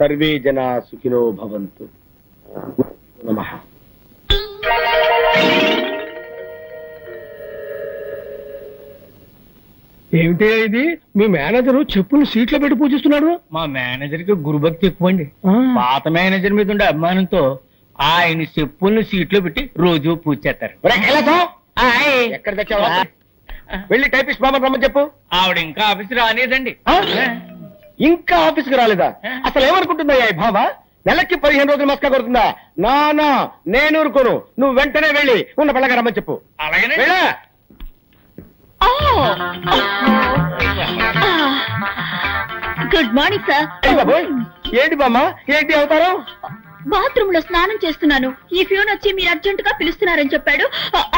Survey జనా సుఖినో భవంతు. నమః. ఏమిటి ఇది? మీ మేనేజర్ చెప్పులు సీట్లో పెట్టి పూజిస్తున్నాడు. మా మేనేజర్ కి గురుభక్తి ఎక్కువ అండి. పాత మేనేజర్ మీద ఉండే అభిమానంతో ఆయన చెప్పుల్ని సీట్లో పెట్టి రోజు పూజ చేస్తారు. ఎక్కడ తెచ్చావా? వెళ్ళి టైపిస్ట్ బాబా రమ్మని చెప్పు. ఆవిడ ఇంకా ఆఫీస్ రానేదండి. ఇంకా ఆఫీస్కి రాలేదా? అసలు ఏమనుకుంటుందా ఈ భావ? నెలకి 15 రోజులు మస్కా కొడుతుందా? నా నేను ఊరుకోను. నువ్వు వెంటనే వెళ్ళి ఉన్న పిల్లగా రమ్మని చెప్పు. అలాగనే గుడ్ మార్నింగ్ సార్. ఏంటి బామ్మ, ఏంటి అవుతారు? బాత్రూమ్ లో స్నానం చేస్తున్నాను. ఈ ఫ్యూన్ వచ్చి మీరు అర్జెంట్ గా పిలుస్తున్నారని చెప్పాడు.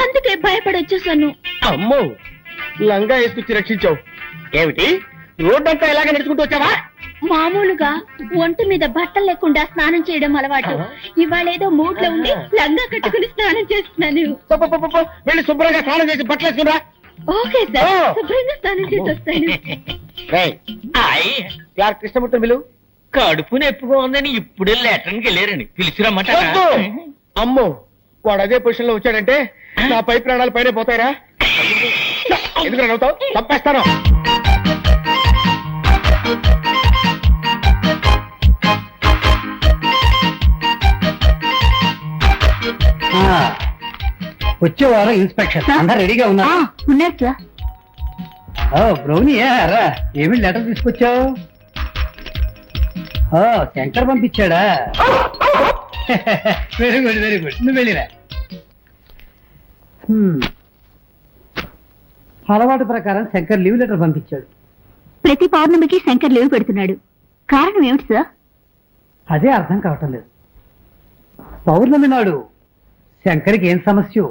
అందుకే భయపడి వచ్చేసాను. అమ్మో, లంగా వేసుకొచ్చి రక్షించావు. ఏమిటి రోడ్డంతా ఇలాగే నడుచుకుంటూ వచ్చావా? మామూలుగా ఒంటి మీద బట్టలు లేకుండా స్నానం చేయడం అలవాటు. ఇవాళ ఏదో మూడ్ లో ఉండి లంగా కట్టుకుని స్నానం చేస్తున్నాను. వెళ్ళి శుభ్రంగా స్నానం చేసి బట్టలు వేసుకురా. ఓకే సార్, శుభ్రంగా స్నానం చేసి వస్తాను. క్లార్క్ కృష్ణమూర్తి బిలు. కడుపు నొప్పిగా ఉందని ఇప్పుడే లెటర్కి వెళ్ళారండి. పిలిచిరమ్మాట. అమ్మో, వాడు అదే పొజిషన్ లో వచ్చాడంటే నా పై ప్రాణాలు పైన పోతాయిరా. ఎందుకు నవ్వుతావు? తప్పేస్తాను. వచ్చే వారం ఇన్స్పెక్షన్ అందరు రెడీగా ఉన్నారు. ఉన్నారు సార్. బ్రౌనీ రా, ఏమి లెటర్ తీసుకొచ్చావు? శంకర్ పంపించాడా? Very good very good. నువ్వు వెళ్ళిరా. అలవాటు ప్రకారం శంకర్ లీవ్ లెటర్ పంపించాడు. ప్రతి పౌర్ణమికి శంకర్ లీవ్ పెడుతున్నాడు. కారణం ఏమిటి సార్? అదే అర్థం కావటం లేదు. పౌర్ణమి నాడు శంకర్కి ఏం సమస్య?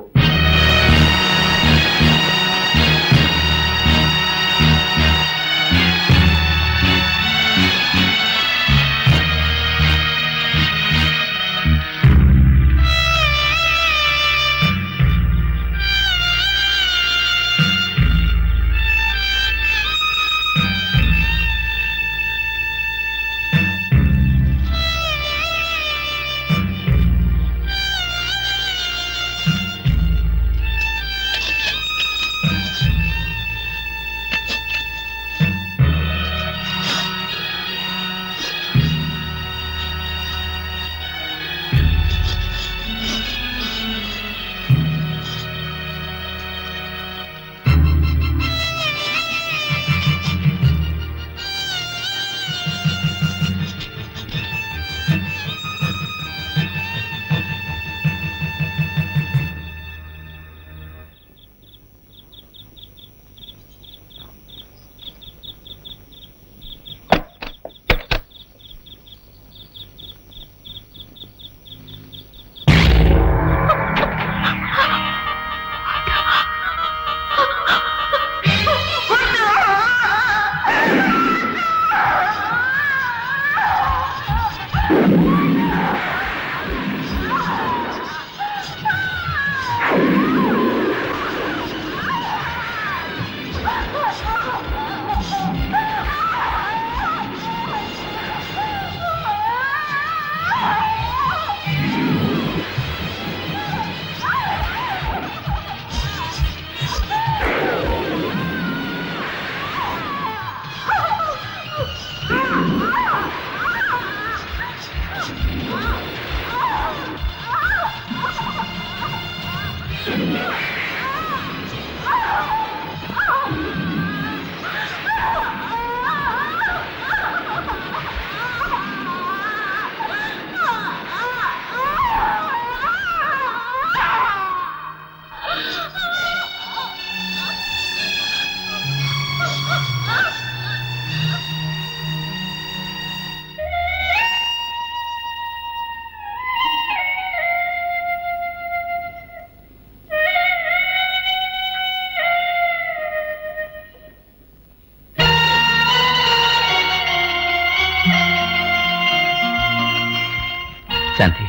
శాంతి,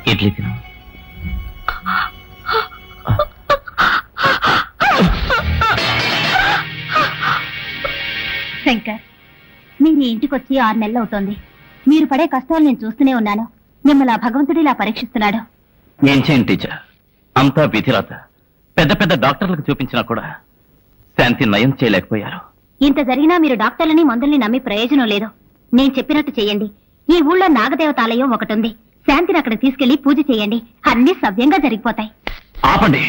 ఇడ్లీ తిను. శంకర్, మీరు మీ ఇంటికొచ్చి 6 నెలలు అవుతోంది. మీరు పడే కష్టాలు నేను చూస్తూనే ఉన్నాను. మిమ్మల్ని ఆ భగవంతుడిలా పరీక్షిస్తున్నాడు. ఏం చేయండి టీచర్, అంతా విధిరాత. పెద్ద పెద్ద డాక్టర్లకు చూపించినా కూడా శాంతి నయం చేయలేకపోయారు. ఇంత జరిగినా మీరు డాక్టర్లని మందుల్ని నమ్మి ప్రయోజనం లేదు. నేను చెప్పినట్టు చెయ్యండి. ఈ ఊళ్ళో నాగదేవతాలయం ఒకటి ఉంది. శాంతిని అక్కడ తీసుకెళ్లి పూజ చేయండి. అన్ని సవ్యంగా జరిగిపోతాయి. ఆపండి.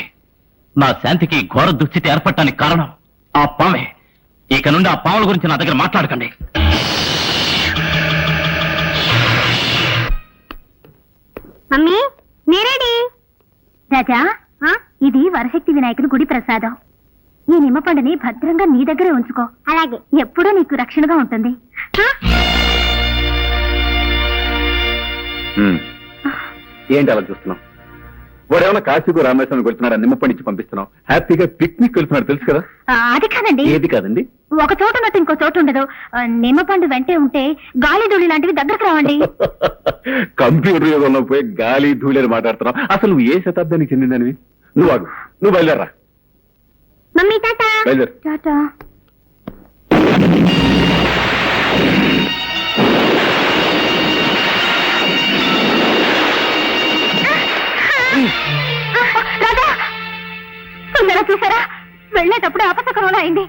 నా శాంతికి ఘోర దుస్థితి ఏర్పడటానికి కారణం ఆ పామే. ఇక నుండి ఆ పాముల గురించి నా దగ్గర మాట్లాడకండి. మమ్మీ నేరేడి రాజా, ఇది వరశక్తి వినాయకుడి గుడి ప్రసాదం. ఈ నిమ్మపండుని భద్రంగా నీ దగ్గరే ఉంచుకో. అలాగే ఎప్పుడూ నీకు రక్షణగా ఉంటుంది. ఏంటి అలా చూస్తున్నావు? వాడేమన్నా కాశీకు రామేశ్వరం వెళ్తున్నాడు, నిమ్మపండి ఇచ్చి పంపిస్తున్నావు. హ్యాపీగా పిక్నిక్ వెళ్తున్నాడు, తెలుసు కదా. అది కాదండి. ఏది కాదండి? ఒక చోట ఉన్నట్టు ఇంకో చోట ఉండదు. నిమ్మపండు వెంటే ఉంటే గాలి ధూళి లాంటివి దగ్గరకు రావండి. కంప్యూటర్ యుగంలో పోయి గాలి ధూళి అని మాట్లాడుతున్నావు. అసలు నువ్వు ఏ శతాబ్దానికి చెందిందనివి? నువ్వు ఆగు, నువ్వు బయలుదేరా. Mummy tata. బయలుదేరు. టాటా. రాజా, పిల్లలు చూసారా? వెళ్ళేటప్పుడు అపశకరంలో అయింది.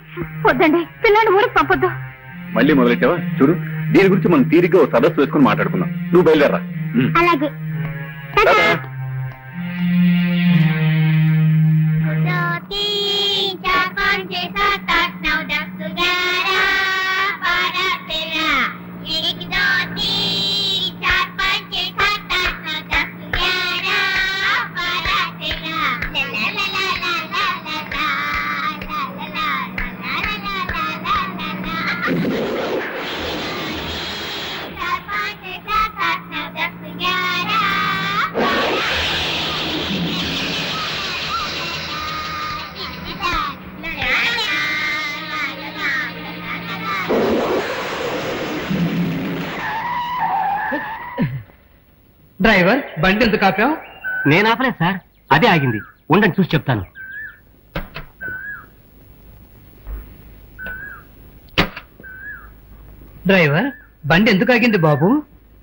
వద్దండి, పిల్లల్ని ఊరికి పంపొద్దు. మళ్ళీ మొదలెట్టావా? చూడు, దీని గురించి మనం తీరిగ్గా ఓ సదస్సు వేసుకుని మాట్లాడుకుందాం. నువ్వు బయలుదేరా. అలాగే. డ్రైవర్, బండి ఎందుకు ఆపావు? నేను ఆపలేదు సార్, అదే ఆగింది. ఉండండి చూసి చెప్తాను. డ్రైవర్, బండి ఎందుకు ఆగింది బాబు?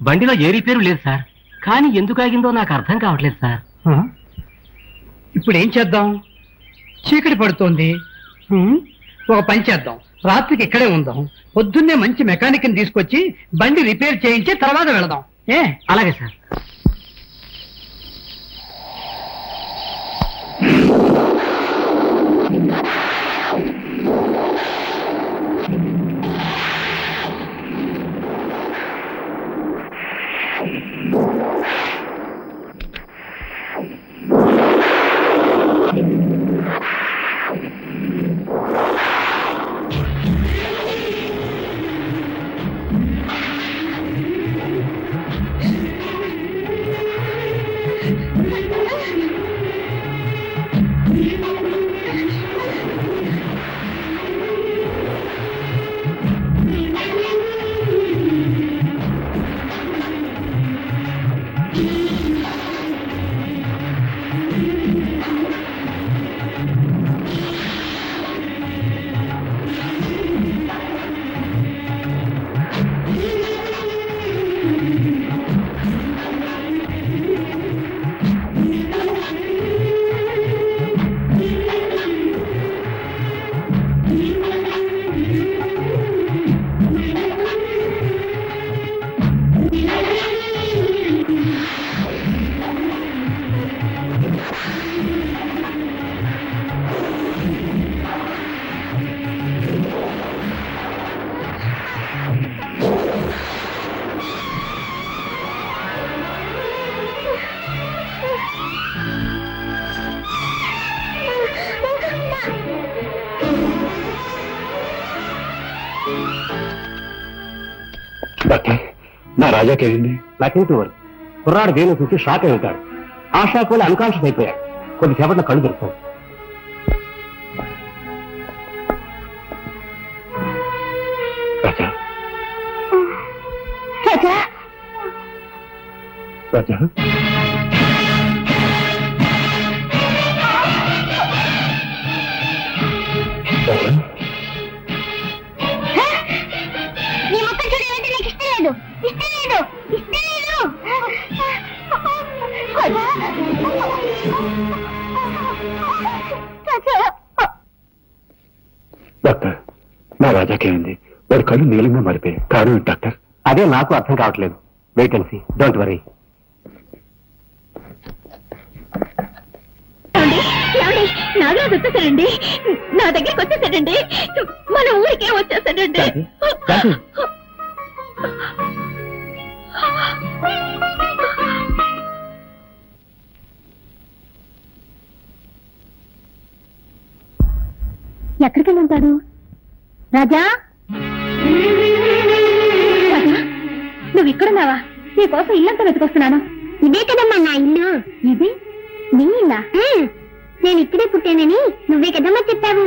బండిలో ఏ రిపేరు లేదు సార్, కానీ ఎందుకు ఆగిందో నాకు అర్థం కావట్లేదు సార్. ఇప్పుడు ఏం చేద్దాం? చీకటి పడుతోంది. ఒక పని చేద్దాం, రాత్రికి ఇక్కడే ఉందాం. పొద్దున్నే మంచి మెకానిక్ ని తీసుకొచ్చి బండి రిపేర్ చేయించి తర్వాత వెళదాం. అలాగే సార్. నా రాజాకేంది? Nothing to worry. కుర్రాడు దేని చూసి షాక్ అయి ఉంటాడు. ఆ షాక్ వల్ల అన్కాన్షియస్ అయిపోయాడు. కొద్దిసేపట్లో కళ్ళు దొరుకుతాయి. రాజా, రాజా, రాజా, నీ మొత్తం లేదు ఇష్టం లేదు ఇష్టం లేదు. డాక్టర్ నా రాజాకేమైంది? వాడి కళ్ళు నీలంగా మారిపోయాయి. కారణం ఏంటి డాక్టర్? అదే నాకు అర్థం కావట్లేదు. Wait and see, don't worry. Naga వచ్చేసాడండి, నా దగ్గరికి వచ్చేసాడండి, మన ఊరికే వచ్చేసాడండి. ఎక్కడికి వెళ్ళి ఉంటాడు? రాజా, రాజా, నువ్వు ఇక్కడున్నావా? నీకోసం ఇల్లంతా వెతుకొస్తున్నాను. ఇదే కదమ్మా నా ఇల్లు. ఇది నీ ఇల్లా? నేను ఇక్కడే పుట్టానని నువ్వే కదమ్మా చెప్పావు.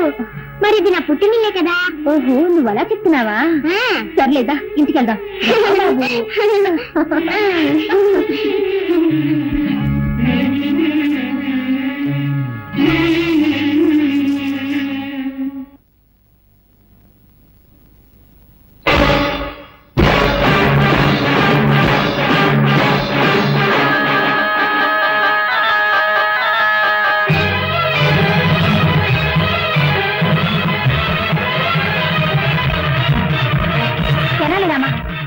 మరి ఇది నా పుట్టినిల్లే కదా. ఓహో, నువ్వు అలా చెప్తున్నావా? సర్లేదా, ఇంటికి వెళ్దాం.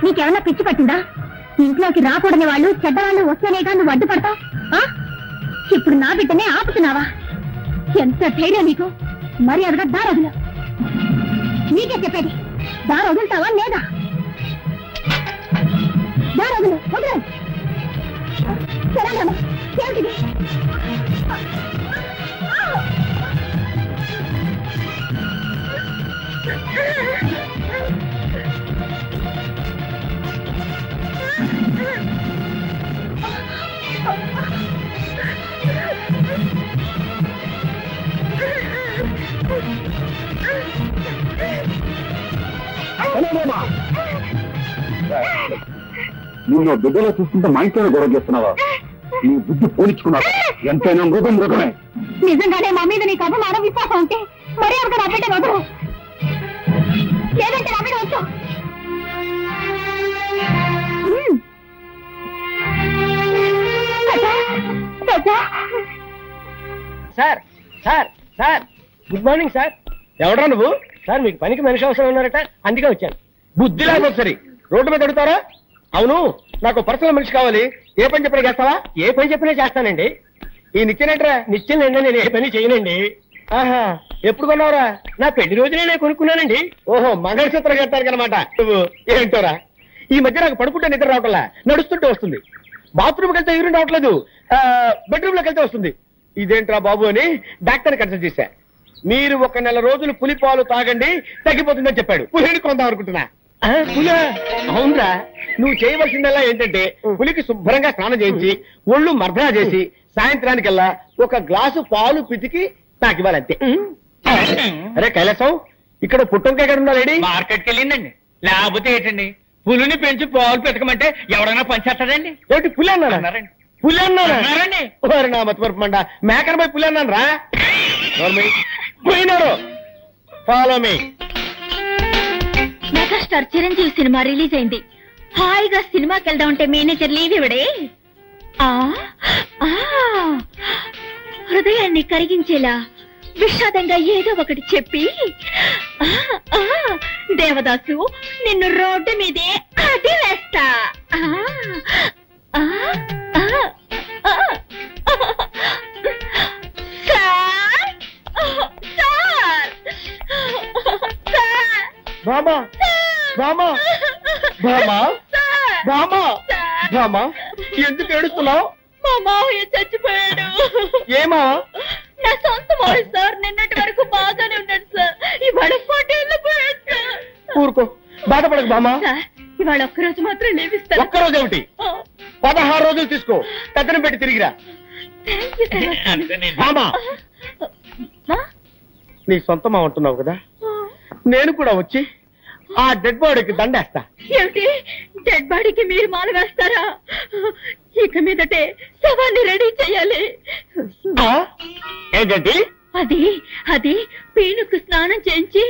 నీకేమన్నా పిచ్చి పట్టిందా? ఇంట్లోకి రాకూడని వాళ్ళు, చెడ్డవాళ్ళు వస్తేనేగా నువ్వు అడ్డుపడతావు. ఇప్పుడు నా బిడ్డనే ఆపుతున్నావా? ఎంత ధైర్యం నీకు? మర్యాదగా దారొదులు. నీకే చెప్పేది, దారొదులుతావా లేదా? దారొదులు, వదులు. సరేనమ్మా, ఏమిటిది? నువ్వు బిడ్డలో చూస్తుంటే మా ఇంట్లోనే గొడవ చేస్తున్నావా? నీ బుద్ధి పోలించుకున్నావు. ఎంతైనా మృగం మృగమే. నిజంగానే మా మీద నీకు అభిమానం విశ్వాసం ఉంటే మరీ ఒక నా బిడ్డ వదరు, లేదంటే నా బిడ్డ వచ్చు. Sir sir sir, good morning sir. ఎవడ్రా నువ్వు? సార్, మీకు పనికి మనిషి అవసరం ఉన్నారట, అందుకే వచ్చాను. బుద్ధి లేకపోతే సరి రోడ్డు మీద అడుగుతారా? అవును, నాకు పర్సనల్ మనిషి కావాలి. ఏ పని చెప్పినా చేస్తావా? ఏ పని చెప్పినా చేస్తానండి. ఈ నిత్యనేట్రా? నిత్యం నిండా నేను ఏ పని చేయనండి. ఆహా, ఎప్పుడు కొన్నావురా? నా పెళ్లి రోజునే నేను కొనుక్కున్నానండి. ఓహో, మంగళసూత్రం కట్టారు అనమాట. నువ్వు ఏంటోరా, ఈ మధ్య నాకు పడుకుంటే నిద్ర రావట్లా, నడుస్తుంటే వస్తుంది. బాత్రూమ్కి వెళ్తే యూరిన్ రావట్లేదు, బెడ్రూమ్ లోకి వెళ్తే వస్తుంది. ఇదేంట్రా బాబు అని డాక్టర్ కన్సల్ట్ చేశా. మీరు 1 నెల రోజులు పులి పాలు తాగండి, తగ్గిపోతుందని చెప్పాడు. పులిని కొందాం అనుకుంటున్నా. పులా? అవునరా, నువ్వు చేయవలసిందల్లా ఏంటంటే పులికి శుభ్రంగా స్నానం చేయించి ఒళ్ళు మర్దనా చేసి సాయంత్రానికల్లా 1 గ్లాసు పాలు పితికి తాకివ్వాలంతే. అరే కైలాసం, ఇక్కడ పుట్టంకాయ ఎక్కడ ఉందా లేడీ? మార్కెట్కి వెళ్ళిందండి. లేకపోతే ఏంటండి, పులిని పెంచి పాలు పెట్టకమంటే ఎవడైనా పనిచేస్తాడండి? ఏమిటి పులి అన్నారా? అన్నారండి. పులి అన్నారా? అన్నారండి. ఓరి నా మతిమరుపు మండ, మేకన పోయి పులి అన్నాను రా. పోయినారు. Follow me. Megastar Chiranjeevi cinema release అయింది. హాయిగా సినిమాకి వెళ్దాం అంటే మేనేజర్ లీవ్ ఇవ్వడే. హృదయాన్ని కరిగించేలా విషాదంగా ఏదో ఒకటి చెప్పి, దేవదాసు నిన్ను రోడ్డు మీదే అడి వేస్తా. బామా బామా బామా బామా బామా, ఎందుకు ఏడుస్తున్నావు? మా మావయ్య చచ్చిపోయాడు. ఏమా? నా సొంత మావయ్య సార్. నిన్నటి వరకు బాగానే ఉన్నాడు సార్, ఇవాళ 4 ఏళ్ళు పోయాడు సార్. ఊరుకో, బాధపడకు బామా. సార్, ఇవాళ ఒక్కరోజు మాత్రం లేవిస్తాను. ఒక్కరోజు ఏమిటి, 16 రోజులు తీసుకో, పెద్దను పెట్టి తిరిగిరా. బామా, నీ సొంతమా ఉంటున్నావు కదా, నేను కూడా వచ్చి ఆ డెడ్ బాడీకి దండేస్తా. ఏమిటి, డెడ్ బాడీకి మీరు మాల వేస్తారా? ఇక మీదటే శవాన్ని రెడీ చేయాలి. ఏంటంటే అది అది పీనుకు స్నానం చేయించి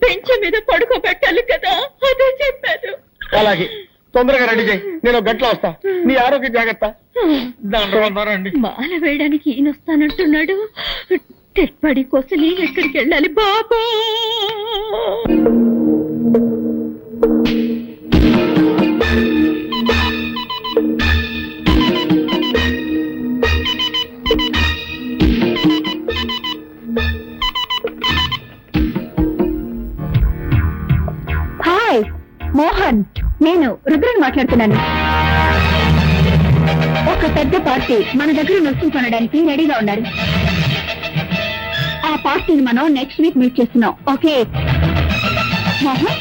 బెంచ్ మీద పడుకోబెట్టాలి కదా, అదే చెప్పారు. అలాగే తొందరగా రెడీ చేయి, నేను ఒక గంటలో వస్తా. నీ ఆరోగ్య జాగ్రత్త. దండరండి. మాల వేయడానికి ఈయన వస్తానంటున్నాడు. తెప్పడి కోసలి ఎక్కడికి వెళ్ళాలి బాబా? హాయ్ మోహన్, నేను రుద్రని మాట్లాడుతున్నాను. ఒక పెద్ద పార్టీ మన దగ్గర నొక్కి కొనడానికి రెడీగా ఉన్నారు. ఆ పార్టీని మనం నెక్స్ట్ వీక్ మీట్ చేస్తున్నాం. ఓకే మోహన్?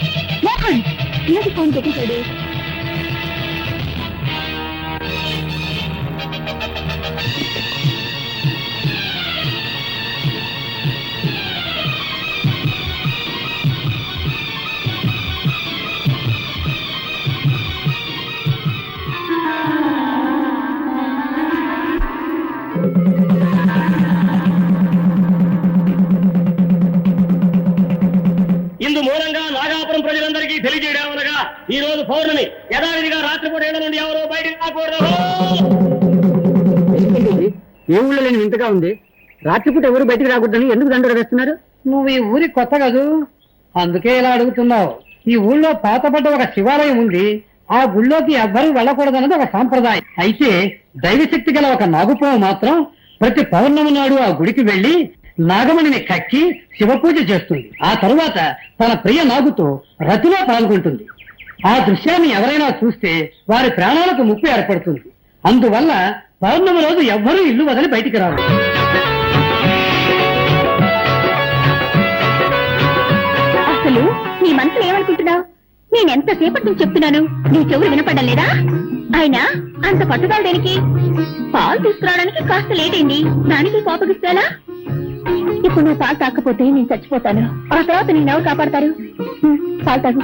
మోహన్ ఏది ఫోన్ పెట్టేశాడు? ఇందు మూలంగా నాగాపురం ప్రజలందరికీ తెలియజేయడమనగా ఈ రోజు పౌర్ణమి యథావిధిగా రాత్రిపూట ఏళ్ళ నుండి ఎవరో బయటకు రాకూడదు. ఏ ఊళ్ళో లేని వింతగా ఉంది. రాత్రిపూట ఎవరు బయటికి రాకూడదని ఎందుకు దండలు వేస్తున్నారు? నువ్వు ఈ ఊరి కొత్త కదూ, అందుకే ఇలా అడుగుతున్నావు. ఈ ఊళ్ళో పాతపడ్డ ఒక శివాలయం ఉంది. ఆ గుళ్ళోకి ఎవ్వరూ వెళ్ళకూడదన్నది ఒక సాంప్రదాయం. అయితే దైవశక్తి గల ఒక నాగుపాము మాత్రం ప్రతి పౌర్ణమి నాడు ఆ గుడికి వెళ్లి నాగమణిని కక్కి శివపూజ చేస్తుంది. ఆ తరువాత తన ప్రియ నాగుతో రతిలో పాల్గొంటుంది. ఆ దృశ్యాన్ని ఎవరైనా చూస్తే వారి ప్రాణాలకు ముప్పు ఏర్పడుతుంది. అందువల్ల పౌర్ణమి రోజు ఎవ్వరూ ఇల్లు వదిలి బయటికి రారు. అసలు నీ మనసులో ఏమనుకుంటున్నావు? నేనెంతసేపటి నుంచి చెప్తున్నాను, నీ చెవులు వినపడడం లేదా? అయినా అంత పట్టుదల దేనికి? పాలు తీసుకురావడానికి కాస్త లేట్ అయింది, దానికి కోపగిస్తాలా? ఇప్పుడు నువ్వు పాలు తాకపోతే నేను చచ్చిపోతాను. ఆ తర్వాత నేనెవరు కాపాడతారు? పాలు తాగు.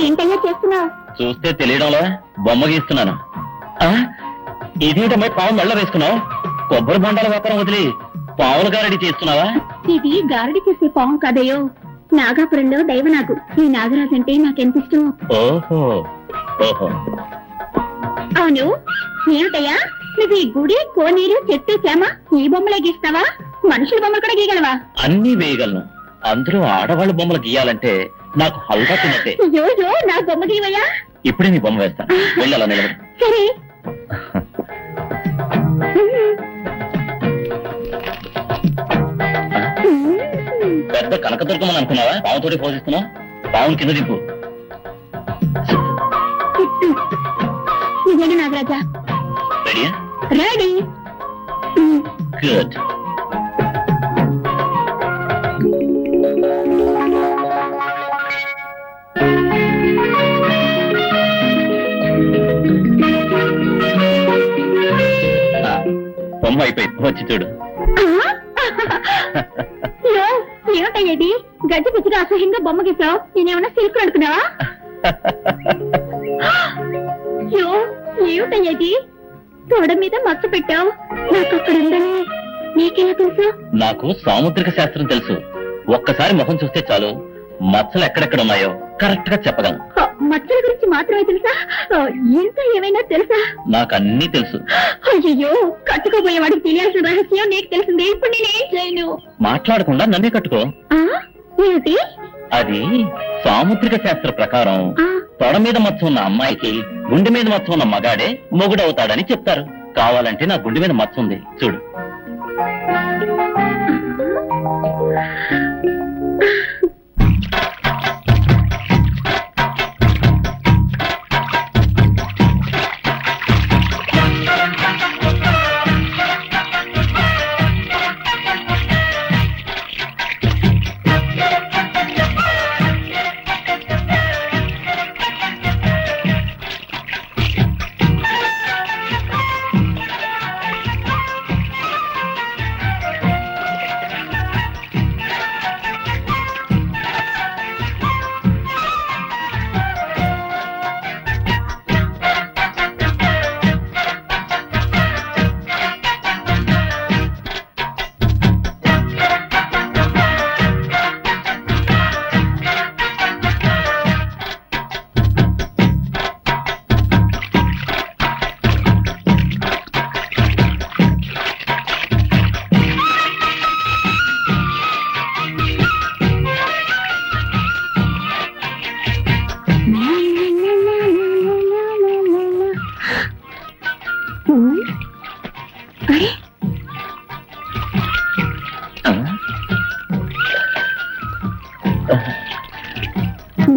ఏంటయ్యా చేస్తున్నావు? చూస్తే తెలియడంలా బొమ్మ గీస్తున్నాను. ఇదేంటమ్మాయి పావు మెళ్ళ వేసుకున్నావు? కొబ్బరి బొండాల వ్యాపారం వదిలి పావులు గారడి చేస్తున్నావా? ఇది గారడి చేసే పాము కాదయ్యో, నాగాపురంలో దైవనాగు. ఈ నాగరాజు అంటే నాకెంత ఇష్టం. ఓహో ఓహో. అవును ఏమిటయ్యా, నువ్వు ఈ గుడి, కోనేరు, చెట్టు, చేమ ఈ బొమ్మలే గీస్తావా? మనుషుల బొమ్మలు కూడా గీయగలవా? అన్నీ వేయగలను. అందరూ ఆడవాళ్ళ బొమ్మలు గీయాలంటే నాకు హల్వా తిన్నట్టే. అయ్యో నా బొమ్మ గీవయ్యా. ఇప్పుడే నీ బొమ్మ వేస్తాను. వెళ్ళి అలా నిలబడి. సరే. పెద్ద కనకదుర్గమని అనుకున్నావా? పావుతోటి పోషిస్తున్నావు. పావుని కింద దింపు. నిజంగా నాగరాజా? రెడీయా? రెడీ. గుడ్. బొమ్మ అయిపోయి వచ్చి చూడు. ఏమిటయ్యేది గడ్డి పిచ్చిగా అసహ్యంగా బొమ్మ గీసావు? నేనేమన్నా సిల్క్ అనుకున్నావా? ఏమిటయ్యేది తోడ మీద మచ్చ పెట్టావు? నాకు అక్కడ ఉందని నీకేలా తెలుసు? నాకు సాముద్రిక శాస్త్రం తెలుసు. ఒక్కసారి ముఖం చూస్తే చాలు మచ్చలు ఎక్కడెక్కడ ఉన్నాయో కరెక్ట్ గా చెప్పగలను. మచ్చల గురించి మాత్రమే తెలుసా? ఇంకా ఏమైనా తెలుసా? నాకు అన్నీ తెలుసు. అయ్యో, కట్టుకోబోయేవాడికి తెలియాల్సిన రహస్యం నీకు తెలిసింది. ఇప్పుడు నేనేం చేయను? మాట్లాడకుండా నన్నే కట్టుకో. ఏమిటి అది? సాముద్రిక శాస్త్ర ప్రకారం తొడ మీద మచ్చ ఉన్న అమ్మాయికి గుండె మీద మచ్చ ఉన్న మగాడే మొగుడవుతాడని చెప్తారు. కావాలంటే నా గుండె మీద మచ్చ ఉంది చూడు.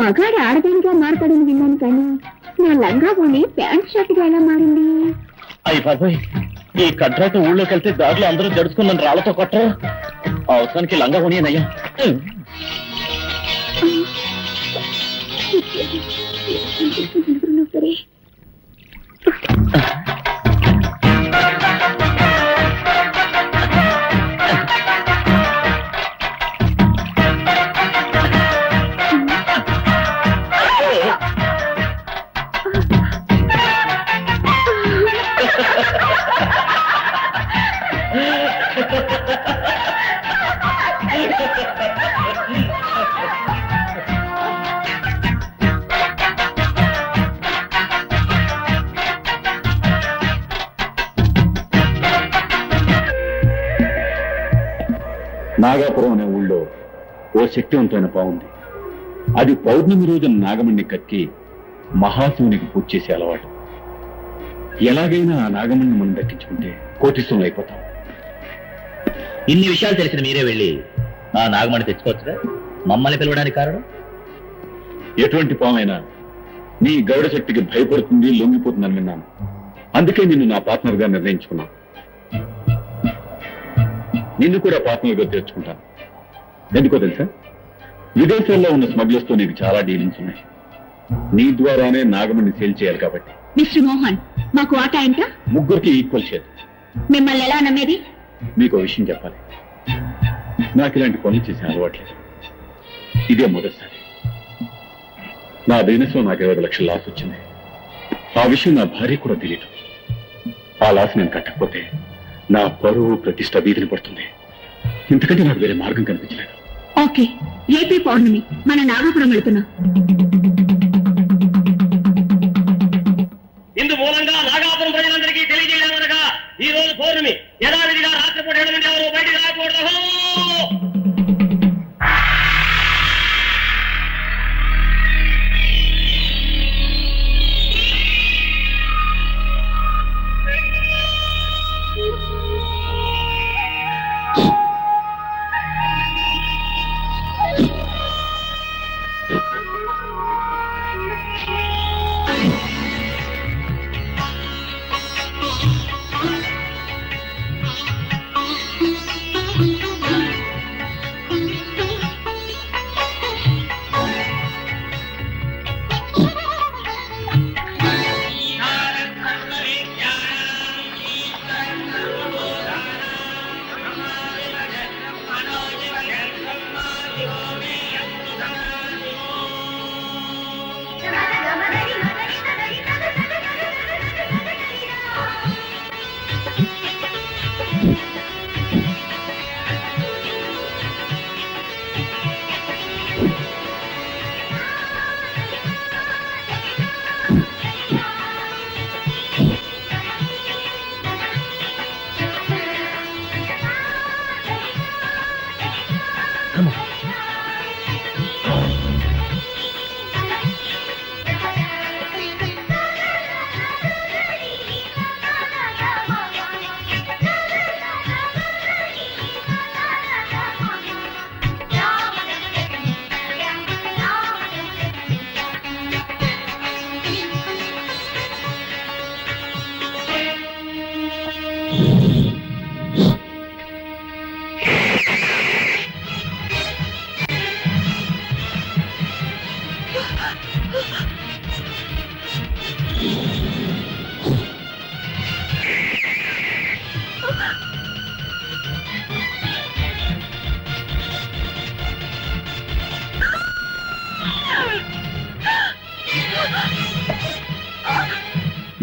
మగాడి ఆడదానిగా మారతాడని విన్నాను కానీ నా లంగా పోనీ ప్యాంట్ షర్ట్గా ఎలా మారింది? అయ్యి బాబాయ్, ఈ కట్రాట ఊళ్ళోకి వెళ్తే దారిలో అందరూ జడుచుకున్నాను రాళ్లతో కొట్టరు. అవసరానికి లంగా కొనియనయ్యా. సరే నాగాపురం అనే ఊళ్ళో ఓ శక్తివంతమైన బాగుంది. అది పౌర్ణమి రోజున నాగమణ్ణి కక్కి మహాశివునికి పూజ చేసే అలవాటు. ఎలాగైనా ఆ నాగమణ్ణి మనం దక్కించుకుంటే కోటీశ్వరులు అయిపోతాం. ఇన్ని విషయాలు తెలిసిన మీరే వెళ్ళి ఆ నాగమణి తెచ్చుకోవచ్చుగా. మమ్మల్ని పిలవడానికి కారణం? ఎటువంటి పామైనా నీ గౌడ శక్తికి భయపడుతుంది, లొంగిపోతుందని విన్నాను. అందుకే నిన్ను నా పార్ట్నర్ గా నిర్ణయించుకున్నాను. నిన్ను కూడా పార్ట్నర్ గా తెచ్చుకుంటాను. ఎందుకో తెలుసా, విదేశాల్లో ఉన్న స్మగ్లర్స్ తో నీకు చాలా డీలింగ్స్ ఉన్నాయి. నీ ద్వారానే నాగమణ్ణి సేల్ చేయాలి కాబట్టి. మిస్టర్ మోహన్, మాకు ఆట ఎంత? ముగ్గురికి ఈక్వల్ షేర్. మిమ్మల్ని ఎలా నమ్మేది? మీకు ఒక విషయం చెప్పాలి. నాకు ఇలాంటి పనులు చేసే అలవాట్లేదు. ఇదే మొదటిసారి. నా బిజినెస్ లో నాకు 20 లక్షల లాస్ వచ్చింది. ఆ విషయం నా భార్య కూడా తెలియదు. ఆ లాస్ నేను కట్టకపోతే నా పరువు ప్రతిష్ట వీధిని పడుతుంది. ఇంతకంటే నాకు వేరే మార్గం కనిపించలేదు. ఓకే, రేపే పౌర్ణమి, మన నాగపురం వెళుతున్నాం. ఇందు మూలంగా నాగాపురం ప్రజలందరికీ తెలియజేయడమనగా ఈ రోజు పౌర్ణమి యథావిధిగా రాత్రిపూట 7 నుండి ఎవరు బయటికి రాకూడదు.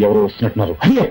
ఎవరో వస్తున్నట్టున్నారు. అయ్యో,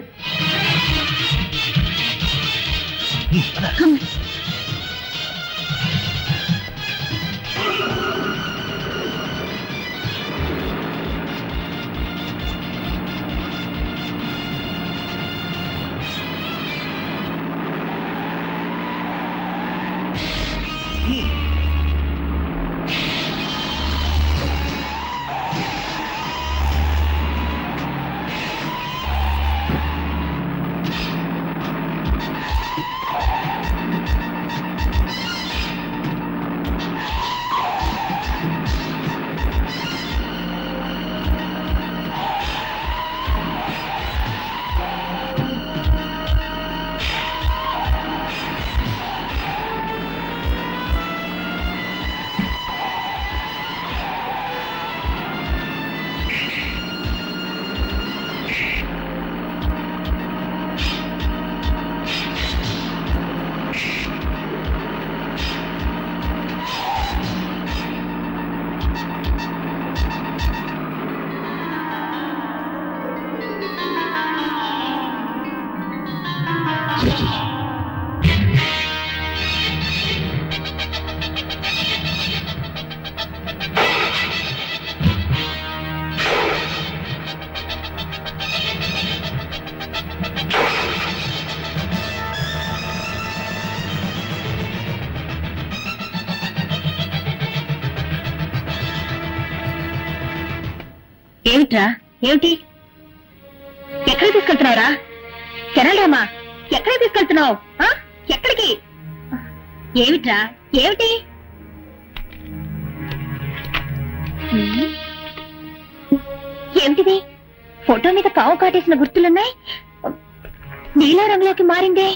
ఏమిట్రా ఏమిటి ఎక్కడికి తీసుకెళ్తున్నావురా కెనడామా ఎక్కడికి తీసుకెళ్తున్నావు ఎక్కడికి ఏమిట్రా ఏమిటి ఏమిటిది ఫోటో మీద పావు కాటేసిన గుర్తులున్నాయి నీలా రంగులోకి మారిందే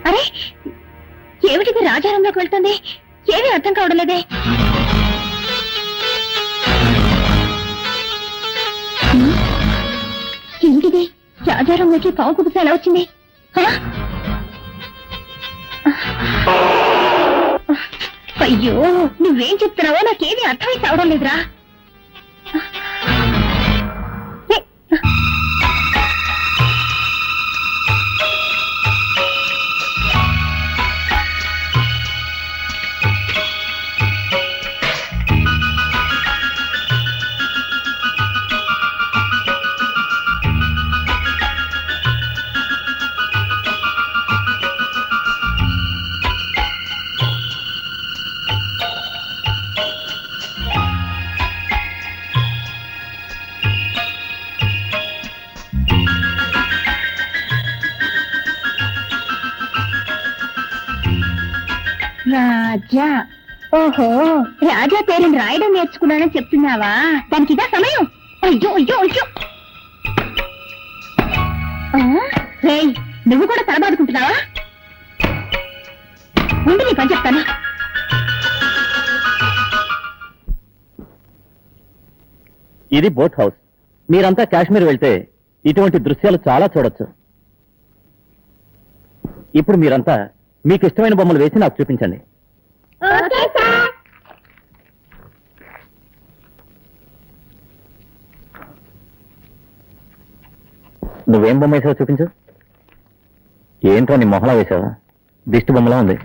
అరే ఏమిటిది రాజారంలోకి వెళ్తుంది ఏమీ అర్థం కావడం లేదే ఏంటిది రాజారంలోకి పావు కుబుస ఎలా వచ్చింది అయ్యో నువ్వేం చెప్తున్నావో నాకేమీ అర్థమై కావడం లేదురా రాజా ఓహో రాజా పేరుని రాయడం నేర్చుకున్నానని చెప్తున్నావా దానికి ఇదా సమయం అయ్యో అయ్యో అయ్యో రేయ్ నువ్వు కూడా తలబాదుకుంటున్నావా ముందు నీ పని చెప్తాను ఇది బోట్ హౌస్. మీరంతా కాశ్మీర్ వెళ్తే ఇటువంటి దృశ్యాలు చాలా చూడొచ్చు. ఇప్పుడు మీరంతా మీకు ఇష్టమైన బొమ్మలు వేసి నాకు చూపించండి. నువ్వేం బొమ్మ వేసావో చూపించు. ఏంట్రా నీ మొహలా వేసావా? దిష్టి బొమ్మలా ఉంది.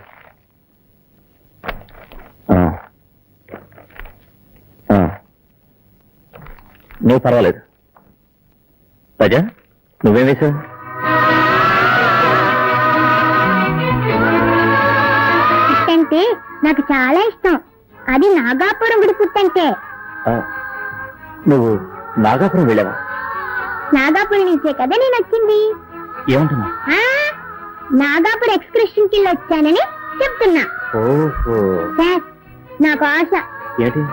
నువ్వు పర్వాలేదు. రాజా నువ్వేం వేసావు? పుట్టంటే నాకు చాలా ఇష్టం. అది నాగాపురం గుడి పుట్టంటే. నువ్వు నాగాపురం వెళ్ళావా? నాగాపురం నుంచే కదా నేను వచ్చింది. ఏమంటున్నా? నాగాపురం ఎక్స్కర్షన్ కి వచ్చానని చెప్తున్నా. ఓహో సార్ నాకు ఆశ. ఏంటి?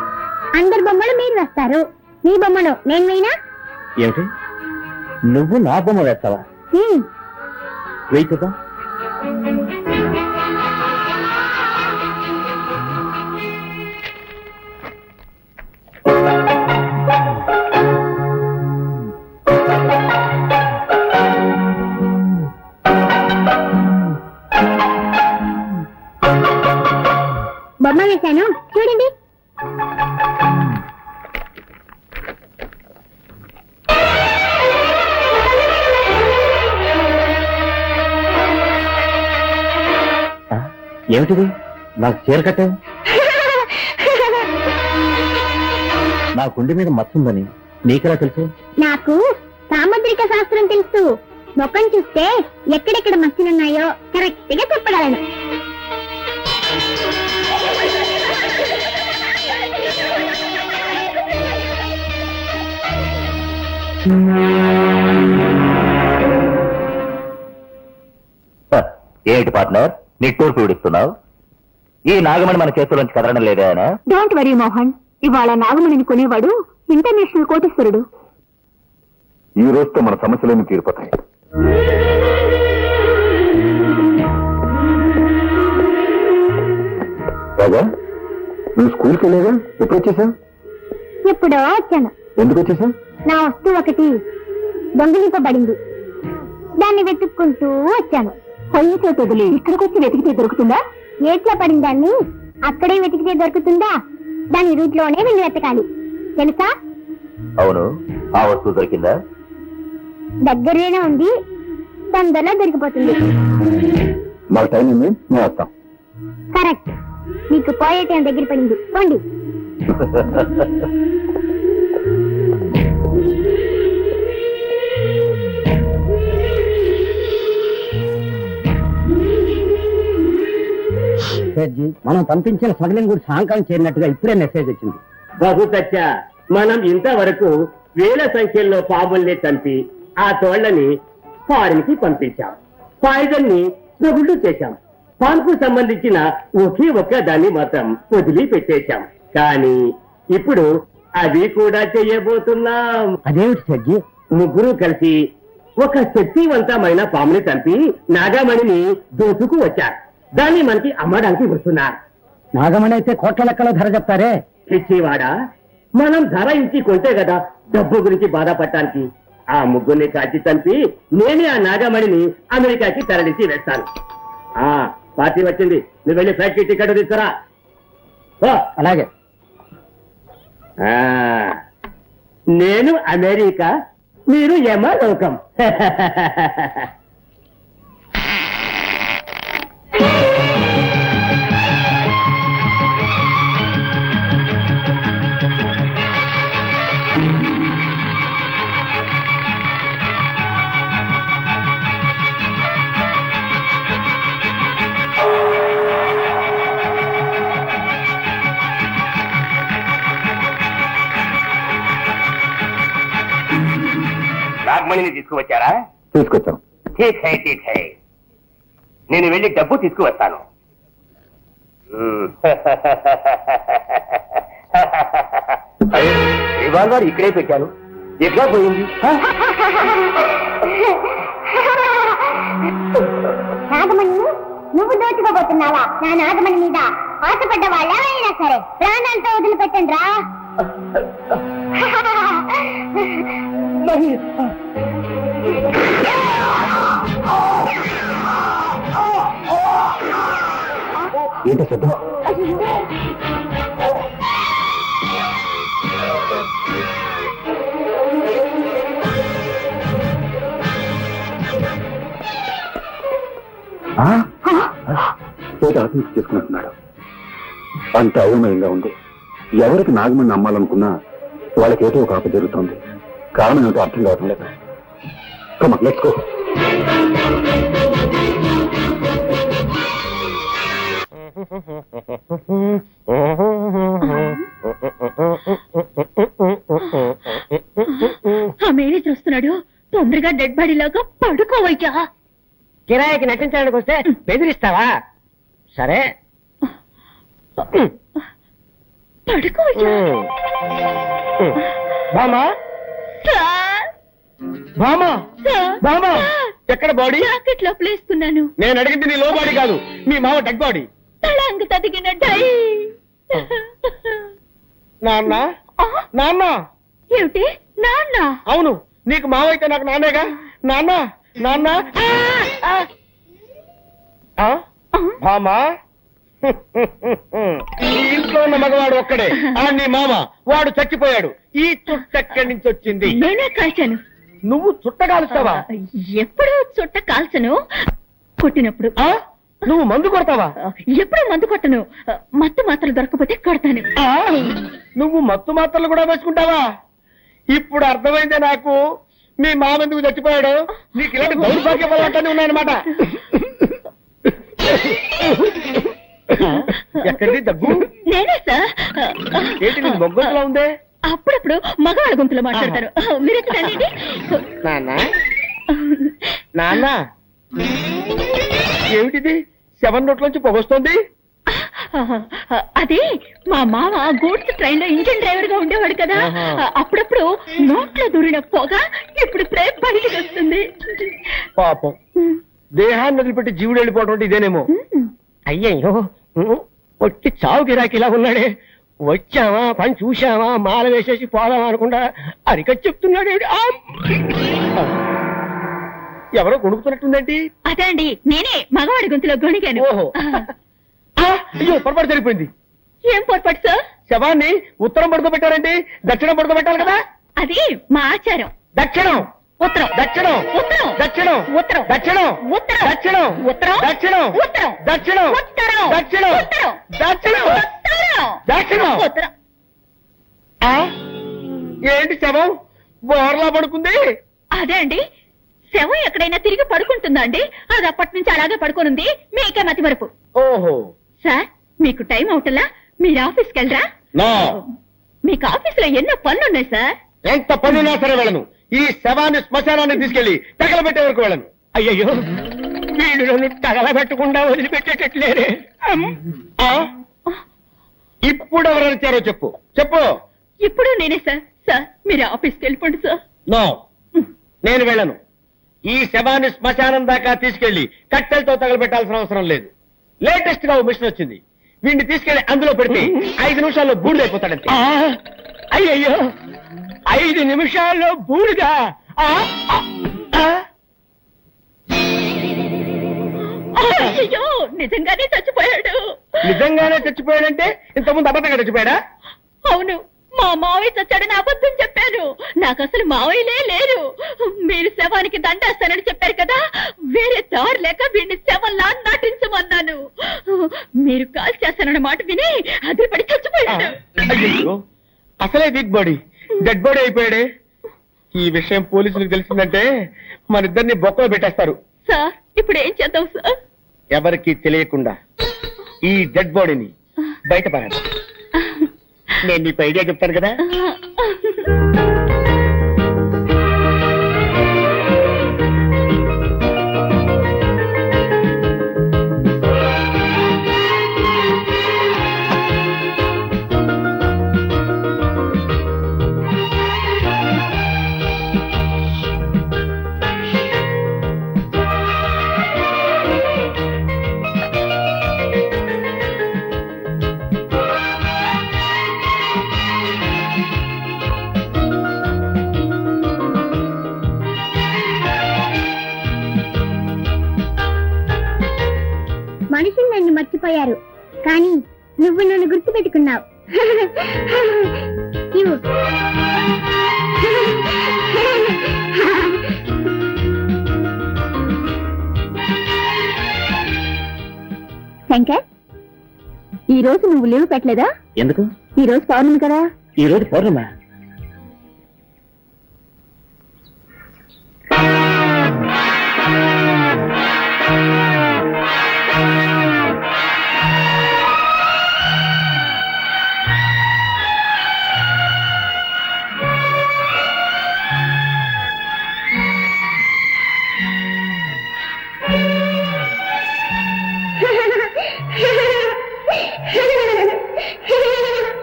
అందరి బొమ్మలు మీరు వేస్తారు, మీ బొమ్మను నేను వేయినా? ఏమిటి నువ్వు నా బొమ్మ వేస్తావా? వెయ్యి చూద్దాం. బొమ్మ వేశాను చూడండి. ఏమిటిది? నాకు చీర కట్టావు. నా గుండె మీద మచ్చుందని నీకెలా తెలుసు? నాకు సాముద్రిక శాస్త్రం తెలుసు. ముఖం చూస్తే ఎక్కడెక్కడ మచ్చలున్నాయో కరెక్ట్ గా చెప్పగలను. ఏమిటి పార్ట్నర్ నిట్టూరు పీడిస్తున్నావు? ఈ నాగమణి మన చేతుల్లోంచి కదలడం లేదా? డోంట్ వరీ మోహన్, ఇవాళ నాగమణిని కొనేవాడు ఇంటర్నేషనల్ కోటీశ్వరుడు. ఈ రోజుతో మన సమస్యలన్నీ తీరిపోతాయి. రాజా నువ్వు స్కూల్కి వెళ్ళేగా? ఎప్పుడు వచ్చేసావు? ఎప్పుడో వచ్చాను. ఎందుకు వచ్చేసావు? నా వస్తువు ఒకటి దొంగిలింపబడింది. దాన్ని వెతుక్కుంటూ వచ్చాను. పొయ్యి చేతులు ఇక్కడికి వచ్చి వెతికితే దొరుకుతుందా? ఏట్లా పడిన దాన్ని అక్కడే వెతికితే దొరుకుతుందా? దాని రూట్ లోనే వెళ్ళి వెతకాలి తెలుసా? అవును, ఆ వస్తువు దొరికిందా? దగ్గరేనే ఉంది, తొందరలో దొరికిపోతుంది. మాకు టైం ఉంది, మేము వస్తాం. కరెక్ట్, మీకు పోయే టైం దగ్గర పడింది. పోండి. సేర్జీ మనం పంపించిన స్మగ్లింగ్ గుడి సాయంకాలం చేరినట్టుగా ఇప్పుడే మెసేజ్ వచ్చింది. బహుశచ్చ మనం ఇంతవరకు వేల సంఖ్యలో పాముల్ని చంపి ఆ తోళ్లని ఫారిన్ కి పంపించాం. పాయిజన్ ని స్మగుళ్ళు చేశాం. పాన్కు సంబంధించిన ఒకే ఒక్క దాన్ని మాత్రం వదిలి పెట్టేశాం. కానీ ఇప్పుడు అది కూడా చేయబోతున్నాం. అదేమిటి సేర్జీ? ముగ్గురు కలిసి ఒక శక్తివంతమైన పాముని చంపి నాగమణిని దోచుకు వచ్చారు. దాన్ని మనకి అమ్మడానికి వస్తున్నారు. నాగమణి అయితే కోట్ల లెక్కలో ధర చెప్తారే. పిచ్చివాడా, మనం ధర ఇచ్చి కొంటే కదా డబ్బు గురించి బాధపడటానికి. ఆ ముగ్గురిని కాల్చి చంపి నేనే ఆ నాగమణిని అమెరికాకి తరలించి వేస్తాను. ఆ పార్టీ వచ్చింది, నువ్వు వెళ్ళి ఫ్లైట్ టికెట్ తీసుకురా. ఓ, అలాగే. నేను అమెరికా, మీరు యమలోకం. నాగమణిని తీసుకువచ్చారా? తీసుకొచ్చాం. ఠీక్ హై, ఠీక్ హై. నేను వెళ్ళి డబ్బు తీసుకువస్తాను. రివాల్వర్ ఇక్కడే పెట్టాను, ఎట్లా పోయింది? నాగమణి, నువ్వు దోచుకోబోతున్నావా? నా నాగమణి మీద ఆశపడ్డ వాళ్ళ అయినా సరే ప్రాణాలతో వదిలిపెట్టండి రా. ఏంటో శబ్దం? ఆత్మహత్య చేసుకున్నట్టున్నాడు. అంత అయోమయంగా ఉంది. ఎవరికి నాగమణి అమ్మాలనుకున్నా వాళ్ళకి ఏదో ఒక ఆప జరుగుతుంది. కారణం ఏమిటో అర్థం కావడం లేదు. Let's go. ఆ మేనేజర్ వస్తున్నాడు, తొందరగా డెడ్ బాడీ లాగా పడుకోవయ్యా. కిరాయికి నటించడానికి వస్తే బెదిరిస్తావా? సరే పడుకోవయ్యా. బామా, బామా, బామా, ఎక్కడ బాడీ? జాకెట్ లో ప్లేసుకున్నాను. నేను అడిగింది నీ లో బాడీ కాదు, మీ మామ డెడ్ బాడీ. తళంగు తదిగిన డై. నాన్న, నాన్న. ఏమిటి నాన్న? అవును, నీకు మావ అయితే నాకు నాన్నేగా. నాన్న, నాన్న. మామా, ఈ ఇంట్లో ఉన్న మగవాడు ఒక్కడే, నీ మామ. వాడు చచ్చిపోయాడు. ఈ చుట్ట ఎక్కడి నుంచి వచ్చింది? నేనే కాల్చాను. నువ్వు చుట్ట కాలుస్తావా? ఎప్పుడు చుట్ట కాల్చను, కొట్టినప్పుడు. నువ్వు మందు కొడతావా? ఎప్పుడు మందు కొట్టను. మత్తు మాత్రలు దొరకపోతే కొడతాను. నువ్వు మత్తు మాత్రలు కూడా వేసుకుంటావా? ఇప్పుడు అర్థమైందే నాకు మీ మామ ఎందుకు చచ్చిపోయాడు. నీకు ఇలాంటి దౌర్భాగ్య పదార్థాన్ని ఉన్నాయన్నమాట. ఎక్కడిది దగ్గు? నేనే సార్. ఏంటి నీ మొగ్గలా ఉందే? అప్పుడప్పుడు మగవాళ్ళ గొంతులో మాట్లాడతారు. మీరు రండి. నాన్న, నాన్న, ఏమిటిది? 7 నోట్లోంచి పొగొస్తోంది. అది మా మామ గూడ్స్ ట్రైన్ లో ఇంజిన్ డ్రైవర్ గా ఉండేవాడు కదా. అప్పుడప్పుడు నోట్లో దూరిన పొగ ఇప్పుడు ప్రేమ బయటికి వస్తుంది. పాపం, దేహాన్ని వదిలిపెట్టి జీవుడు వెళ్ళిపోవడం అంటే ఇదేనేమో. అయ్యయ్యో, ఒట్టి చావు గిరాకి ఇలా ఉన్నాడే. వచ్చావా, పని చూశావా, మాల వేసేసి పోదామా అనుకుంటా అరికట్ చెప్తున్నాడు. ఎవరో గొణుకుతున్నట్టుందేంటి? అదే అండి, నేనే మగవాడి గొంతులో గొణిగాను. ఓహో, అయ్యో పొరపాటు సరిపోయింది. ఏం పొరపాటు సార్? శవాన్ని ఉత్తరం పడుకోబెట్టారండి, దక్షిణం పడుకోబెట్టాలి కదా. అది మా ఆచారం. దక్షిణం, ఉత్తరం, దక్షిణం, ఉత్తరం, దక్షిణం, ఉత్తరం, దక్షిణం, ఉత్తరం, దక్షిణం, ఉత్తరం, దక్షిణం, ఉత్తరం, దక్షిణం, ఉత్తరం, దక్షిణం, ఉత్తరం, దక్షిణం, ఉత్తరం, దక్షిణం. ఉత్తరం. ఏంటి శవం బోర్లా పడుకుంది? అదే అండి, శవం ఎక్కడైనా తిరిగి పడుకుంటుందా అండి? అది అప్పటి నుంచి అలాగే పడుకోనుంది. మీకే మతి మరుపు. ఓహో, సార్ మీకు టైం అవుతలా మీరు ఆఫీస్కి వెళ్ళరా? నో, మీకు ఆఫీస్ లో ఎన్నో పనులున్నాయి సార్. ఎంత పనున్నా సరే వెళ్ళను. ఈ శవాన్ని శ్మశానాన్ని తీసుకెళ్లి తగలబెట్టే వరకు వెళ్ళను. అయ్యయ్యో, నేను నన్ను తగలబెట్టకుండా వదిలిపెట్టేటట్లేరే. ఆ? ఇప్పుడు ఎవరు ఇచ్చారో చెప్పు చెప్పు. ఇప్పుడు నేనే సార్. సార్ మీరు ఆఫీస్కి వెళ్ళిపోండి సార్. నో, నేను వెళ్ళను. ఈ శవాన్ని శ్మశానం దాకా తీసుకెళ్లి కట్టెలతో తగలబెట్టాల్సిన అవసరం లేదు. లేటెస్ట్ గా ఓ మిషన్ వచ్చింది. వీడిని తీసుకెళ్లి అందులో పెడితే 5 నిమిషాల్లో బూడిదైపోతాడంతే. అయ్యయ్యో, 5 నిమిషాల్లో బూడిదా? అయ్యో నిజంగానే చచ్చిపోయాడు. నిజంగానే చచ్చిపోయాడంటే ఇంతకుముందు అబద్ధంగా చచ్చిపోయాడా? అవును, మా మావయ్య చచ్చాడని అబద్ధం చెప్పాను. నాకు అసలు మావయ్యలే లేరు. మీరు శవానికి దండేస్తానని చెప్పారు కదా, వేరే దారి లేక వీడిని శవంలా నటించమన్నాను. మీరు కాల్ చేస్తానన్న మాట విని అదిపడి చచ్చిపోయాడు. అయ్యో, అసలే వీక్ బాడీ డెడ్ బాడీ అయిపోయాడే. ఈ విషయం పోలీసులకు తెలిసిందంటే మన ఇద్దరిని బొక్కలో పెట్టేస్తారు. సార్ ఇప్పుడు ఏం చేద్దాం సార్? ఎవరికి తెలియకుండా ఈ డెడ్ బాడీని బయటపడాలి. నేను నీకు ఐడియా చెప్తాను కదా. మనుషులు నన్ను మర్చిపోయారు, కానీ నువ్వు నన్ను గుర్తు పెట్టుకున్నావు. శంకర్, ఈ రోజు నువ్వు లీవ్ పెట్టలేదా? ఎందుకు? ఈ రోజు పౌర్ణమి కదా. ఈ రోజు పౌర్ణమా?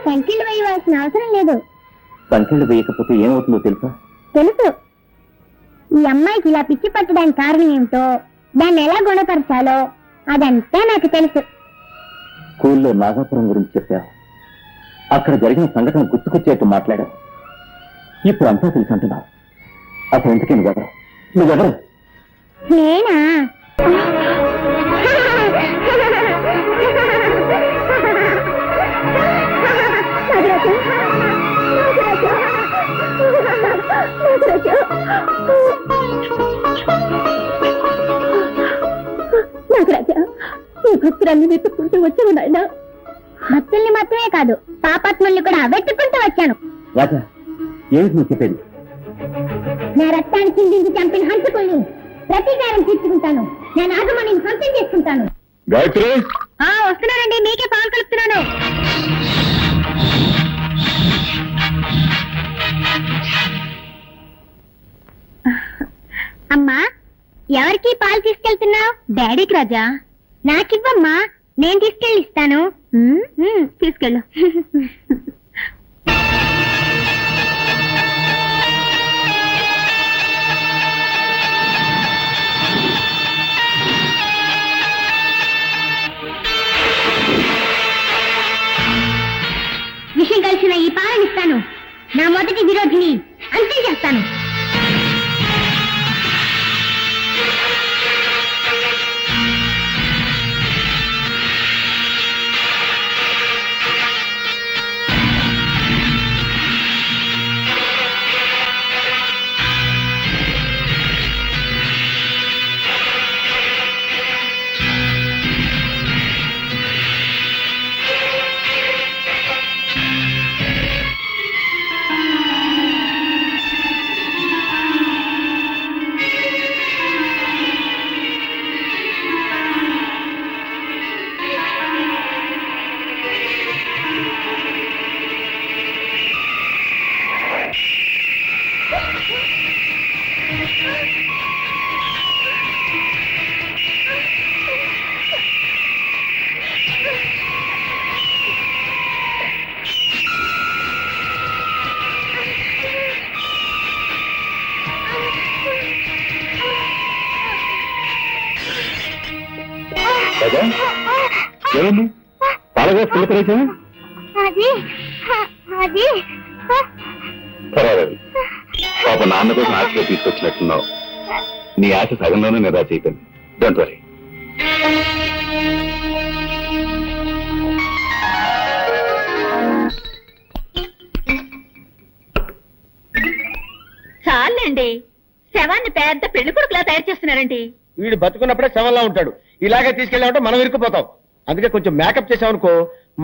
సంఖ్యలు వేయవలసిన అవసరం లేదు. సంఖ్యలు వేయకపోతే ఏమవుతుందో తెలుసా? తెలుసు. ఈ అమ్మాయికి ఇలా పిచ్చి పట్టడానికి కారణం ఏమిటో, దాన్ని ఎలా గుణపరచాలో అదంతా నాకు తెలుసు. స్కూల్లో నాగాపురం గురించి చెప్పావు. అక్కడ జరిగిన సంఘటన గుర్తుకొచ్చేట్టు మాట్లాడావు. ఇప్పుడు అంతా తెలుసు అంటున్నావు. అసలు ఎందుకే నువ్వెవరు? నేనా? నాగరాజా, ఈ భక్తులన్నీ వెతుక్కుంటూ వచ్చావు నాయన. భక్తుల్ని మాత్రమే కాదు, పాపాత్ముల్ని కూడా వెతుక్కుంటూ వచ్చాను. రాజా, ఏమిటి నువ్వు చెప్పేది? నా రక్తాన్ని చిందించి చంపిన హంతకుల్ని ప్రతీకారం తీర్చుకుంటాను. నేను ఆగమని సొంతం చేసుకుంటాను. గాయత్రి, వస్తున్నానండి, మీకే పాలు కలుపుతున్నాను. అమ్మా, ఎవరికి పాలు తీసుకెళ్తున్నావు? డాడీకి రాజా. నాకివ్వమ్మా, నేను తీసుకెళ్ళి ఇస్తాను. తీసుకెళ్ళు. విషయం కలిసిన ఈ పాలనిస్తాను. నా మొదటి విరోధిని అంతం చేస్తాను. రాజా ఏమైంది పాలగా పిల్లకరేసా అది అది పర్వాలేదు పాప నాన్న కోసం ఆశగా తీసుకొచ్చినట్టున్నావు నీ ఆశ సగంలోనే నిరాశ అయిపోయింది డోంట్ వరీ చాలండి శవాన్ని పెద్ద పెళ్లి కొడుకులా తయారు చేస్తున్నారండి. వీడు బతుకున్నప్పుడే శవంలా ఉంటాడు. ఇలాగే తీసుకెళ్ళామంటే మనం ఇరుక్కుపోతాం. అందుకే కొంచెం మేకప్ చేసామనుకో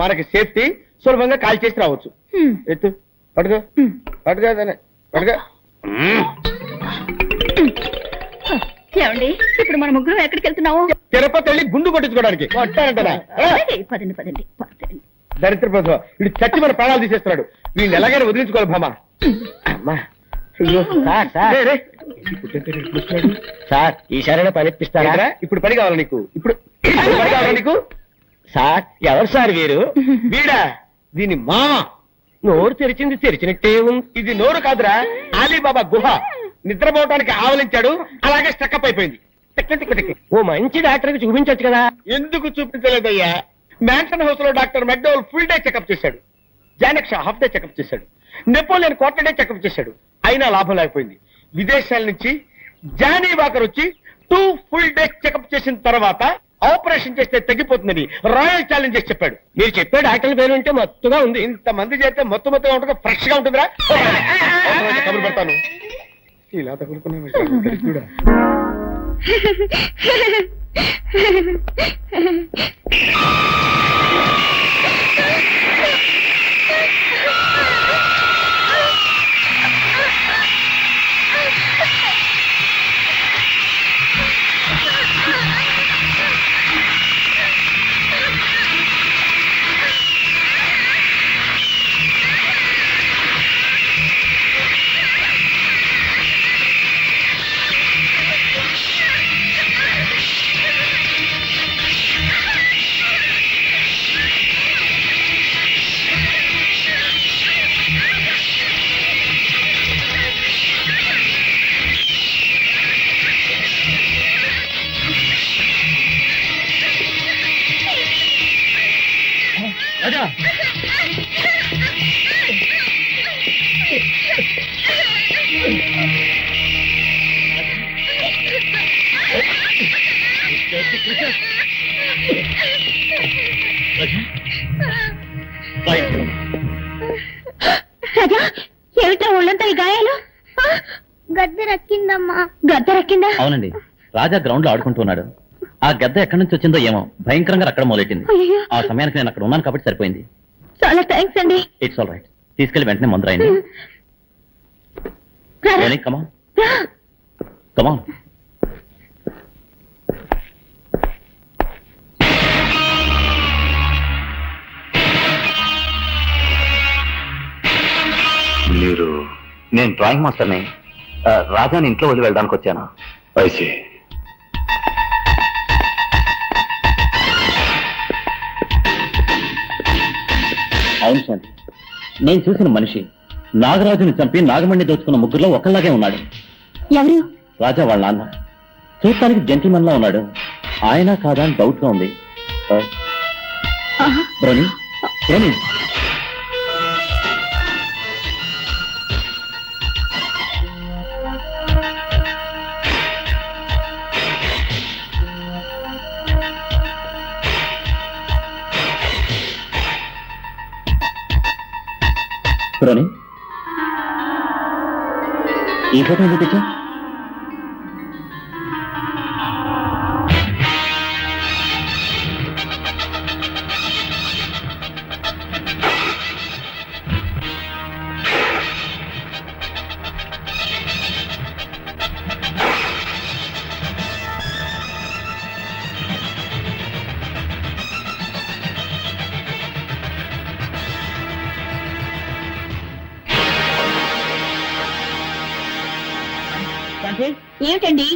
మనకి సేఫ్టీ, సులభంగా కాల్ చేసి రావచ్చు. ఎత్తు పడుకో పడుకో పడుకో. ఏమండి ఇప్పుడు మన ముగ్గురు ఎక్కడికి వెళ్తున్నాము? తిరుపతి వెళ్ళి గుండు కొట్టించుకోవడానికి వస్తానంటనా? పదండి పదండి పదండి. దరిద్ర ప్రభుత్వం వీడు చచ్చి మన ప్రాణాలు తీసేస్తున్నాడు. వీడిని ఎలాగైనా వదిలించుకోవాలి భామా. అమ్మా సార్ ఈసారైనా పని ఇప్పిస్తారా? ఇప్పుడు పని కావాలి నీకు. ఇప్పుడు పని కావాలా నీకు? సార్ ఎవరు సార్ వీరు? వీడా దీని మామ. నోరు తెరిచింది తెరిచినట్టే ఉంది. ఇది నోరు కాదురా, అలీబాబా గుహ. నిద్రపోవటానికి ఆవలించాడు, అలాగే స్టక్అప్ అయిపోయింది. ఓ మంచి డాక్టర్ కి చూపించవచ్చు కదా. ఎందుకు చూపించలేదయ్యా? మ్యాన్షన్ హౌస్ లో doctor McDowell full day checkup చేశాడు, జానక్ష హాఫ్ డే చెకప్ చేశాడు, నెపోలియన్ క్వార్టర్ డే చెకప్ చేశాడు. అయినా లాభం లేకపోయింది. విదేశాల నుంచి జానీ వాకర్ వచ్చి 2 full days చెకప్ చేసిన తర్వాత ఆపరేషన్ చేస్తే తగ్గిపోతుందని రాయల్ ఛాలెంజ్ చేసి చెప్పాడు. మీరు చెప్పే డాక్టర్ పేరు ఉంటే మత్తుగా ఉంది. ఇంతమంది చేస్తే మొత్తం ఉంటుంది, ఫ్రెష్ గా ఉంటుందిరా. కబురు పెడతాను. ఇలా తగులుకున్నా కూడా రాజా ఏమిటో ఒళ్ళంతా ఈ గాయాలు? గద్దె రక్కిందమ్మా. గద్దె రక్కిందా? అవునండి, రాజా గ్రౌండ్ లో ఆడుకుంటున్నాడు. ఆ గద్ద ఎక్కడి నుంచి వచ్చిందో ఏమో భయంకరంగా అక్కడ మొదలెట్టింది. ఆ సమయానికి నేను అక్కడ ఉన్నాను కాబట్టి సరిపోయింది. చాలా థ్యాంక్స్ అండి. It's all right. తీసుకెళ్లి వెంటనే మందు రాయండి. కమాన్ కమాన్. మీరు? నేను డ్రాయింగ్ మాస్టర్ని. రాజాని ఇంట్లో వదిలి వెళ్ళడానికి వచ్చాను. అయితే అవును శాంతి, నేను చూసిన మనిషి నాగరాజుని చంపి నాగమణ్ణి దోచుకున్న ముగ్గురులో ఒకళ్ళలాగే ఉన్నాడు. ఎవరు? రాజా వాళ్ళ నాన్న. చూడటానికి జెంటిల్మన్ లా ఉన్నాడు. ఆయన కాదా అని డౌట్ గా ఉంది. బ్రోని బ్రోని బ్రోని ఈ ఫోటో ఎందుకు తెచ్చా? ఏమిటండి?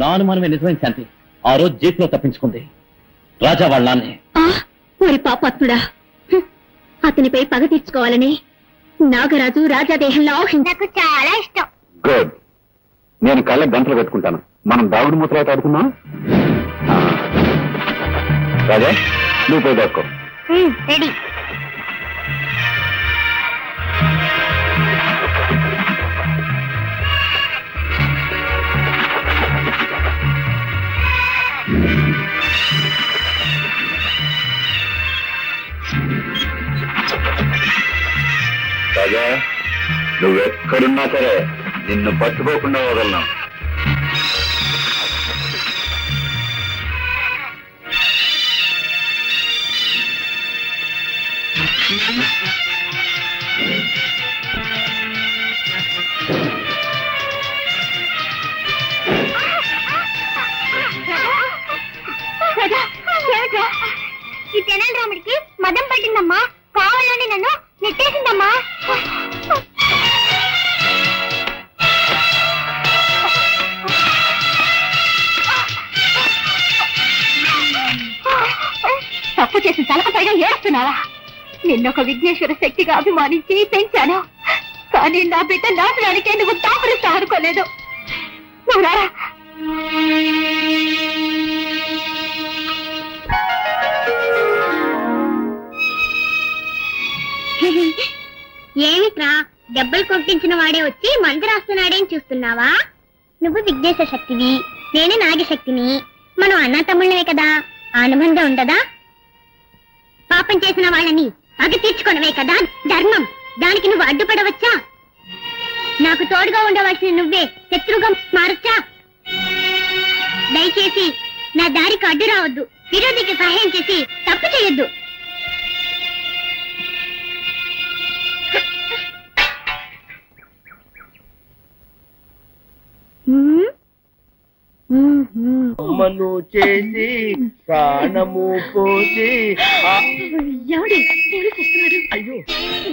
నా అనుమానమే నిజమైన శాంతి. ఆ రోజు జీప్ లో తప్పించుకుంది రాజా వాళ్ళ నాన్నే. ఓరి పాపాత్ముడా, అతనిపై పగ తీర్చుకోవాలని నాగరాజు రాజాదేహంలో నాకు చాలా ఇష్టం. గుడ్. నేను కళ్ళ గంటలు పెట్టుకుంటాను. మనం దాగుడు మూతలాట ఆడుకుందాం. రాజా నువ్వు పోయి దాక్కో. రెడీ. రాజా నువ్వెక్కడున్నా సరే నిన్ను పట్టుకోకుండా వదలను. ఈ తెనాలి రాముడికి మదం పట్టిందమ్మా, కావాలని నన్ను నెట్టేసిందమ్మా. తప్పు చేసి తలకు పైగా ఏడుస్తున్నావా? నిన్నొక విఘ్నేశ్వర శక్తిగా అభిమానించి పెంచాను, కానీ నా బిడ్డ నాశనానికే నువ్వు తాపరిస్తా అనుకోలేదు. నువ్వు రారా. ఏమిట్రా దెబ్బలు కొట్టించిన వాడే వచ్చి మందు రాస్తున్నాడేం చూస్తున్నావా? నువ్వు విఘ్నేశ్వర శక్తివి, నేనే నాగశక్తిని, మనం అన్నా తమ్ముళ్ళవే కదా, అనుబంధం ఉండదా? పాపం చేసిన వాళ్ళని పగ తీర్చుకునవే కదా ధర్మం, దానికి నువ్వు అడ్డుపడవచ్చా? నాకు తోడుగా ఉండవలసిన నువ్వే శత్రువుగా మారచ్చా? దయచేసి నా దారికి అడ్డు రావద్దు, విరోధికి సహాయం చేసి తప్పు చేయొద్దు. అమ్మను చేసి ప్రాణము పోసి అయ్యో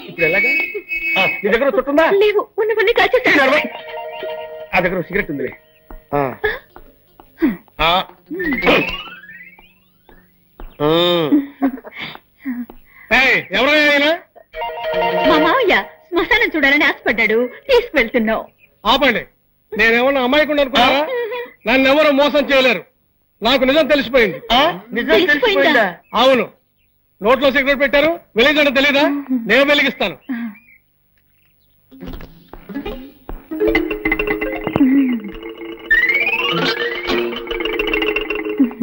ఇప్పుడు ఎలాగా? నీ దగ్గర చుట్టుందా? లేవు, ఉన్నవన్నీ కాచేస్తాను. ఆ దగ్గర సిగరెట్ ఉందిలే. ఎవరైనా మా మావయ్య శ్మశానం చూడాలని ఆశపడ్డాడు, తీసుకువెళ్తున్నావు. ఆపండి, నేనేమన్నా అమ్మాయికుండా అనుకున్నారా? నన్ను ఎవరు మోసం చేయలేరు, నాకు నిజం తెలిసిపోయింది. తెలిసిపోయిందా? అవును, నోట్లో సిగరెట్ పెట్టారు, వెలిగించడం తెలీదా? నేను వెలిగిస్తాను.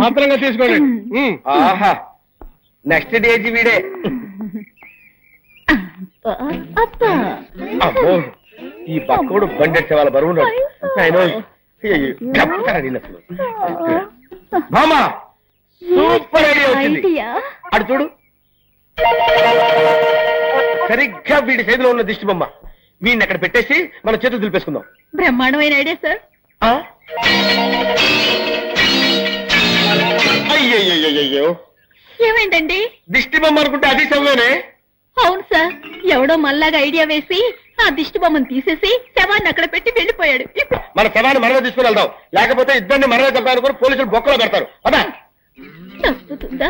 మాత్రంగా తీసుకోండి. ఆహా, నెక్స్ట్ డేజీ వీడే. అబ్బో, ఈ పక్కోడు బండెట్టే వాళ్ళ బరువు మామా సూపర్ ఐడియా వచ్చింది. అటు చూడు, సరిగ్గా వీడి చేతిలో ఉన్న దిష్టి బొమ్మ, వీడిని అక్కడ పెట్టేసి మన చేతులు దులిపేసుకుందాం. బ్రహ్మాండమైన ఐడియా సార్. అయ్యయ్యో, ఏమైందండి? దిష్టి బొమ్మ అనుకుంటే అది శవమేనే. అవును సార్, ఎవడో మళ్ళాగా ఐడియా వేసి ఆ దిష్టి బొమ్మను తీసేసి శవాన్ని అక్కడ పెట్టి వెళ్ళిపోయాడు. మన శవాన్ని మనమే తీసుకుని వెళ్దాం, లేకపోతే ఇద్దరిని మనమే చంపాలనుకుని పోలీసులు బొక్కలో పెడతారు. అదా తప్పుతుందా?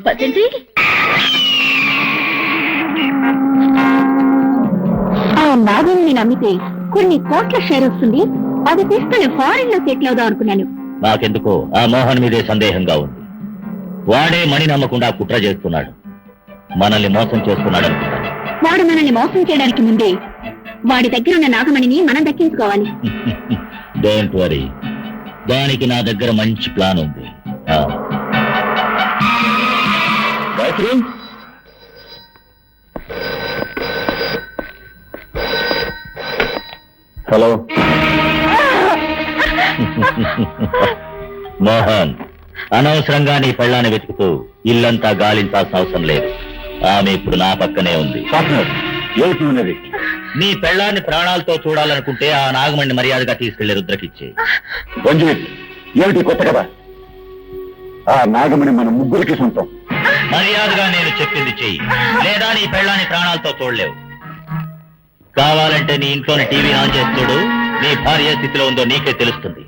పదండి. ఆ నాగుల్ని నమ్మితే కొన్ని కోట్ల షేర్ వస్తుంది, అది తీసుకుని ఫారిన్ లో సెటిల్ అవుదాం అనుకున్నాను. నాకెందుకో ఆ మోహన్ మీదే సందేహంగా ఉంది. వాడే మణి నమ్మకుండా కుట్ర చేస్తున్నాడు, మనల్ని మోసం చేస్తున్నాడు అనుకుంటాను. వాడు మనల్ని మోసం చేయడానికి ముందే వాడి దగ్గర ఉన్న నాగమణిని మనం దక్కించుకోవాలి. డోంట్ వరీ, దానికి నా దగ్గర మంచి ప్లాన్ ఉంది. హలో మోహన్, అనవసరంగా నీ పెళ్ళాన్ని వెతుకుతూ ఇల్లంతా గాలించాల్సిన అవసరం లేదు. ఆమె ఇప్పుడు నా పక్కనే ఉంది. ఏమిటి? నీ పెళ్ళాన్ని ప్రాణాలతో చూడాలనుకుంటే ఆ నాగమణ్ణి మర్యాదగా తీసుకెళ్లి రుద్రకిచ్చే. ఏమిటి కొత్త కదా? ఆ నాగమణి మన ముగ్గురికి సొంతం. మర్యాదగా నేను చెప్పింది చెయ్యి, లేదా నీ పెళ్ళాన్ని ప్రాణాలతో చూడలేవు. కావాలంటే నీ ఇంట్లోని టీవీ ఆన్ చేసి చూడు, నీ భార్య స్థితిలో ఉందో నీకే తెలుస్తుంది.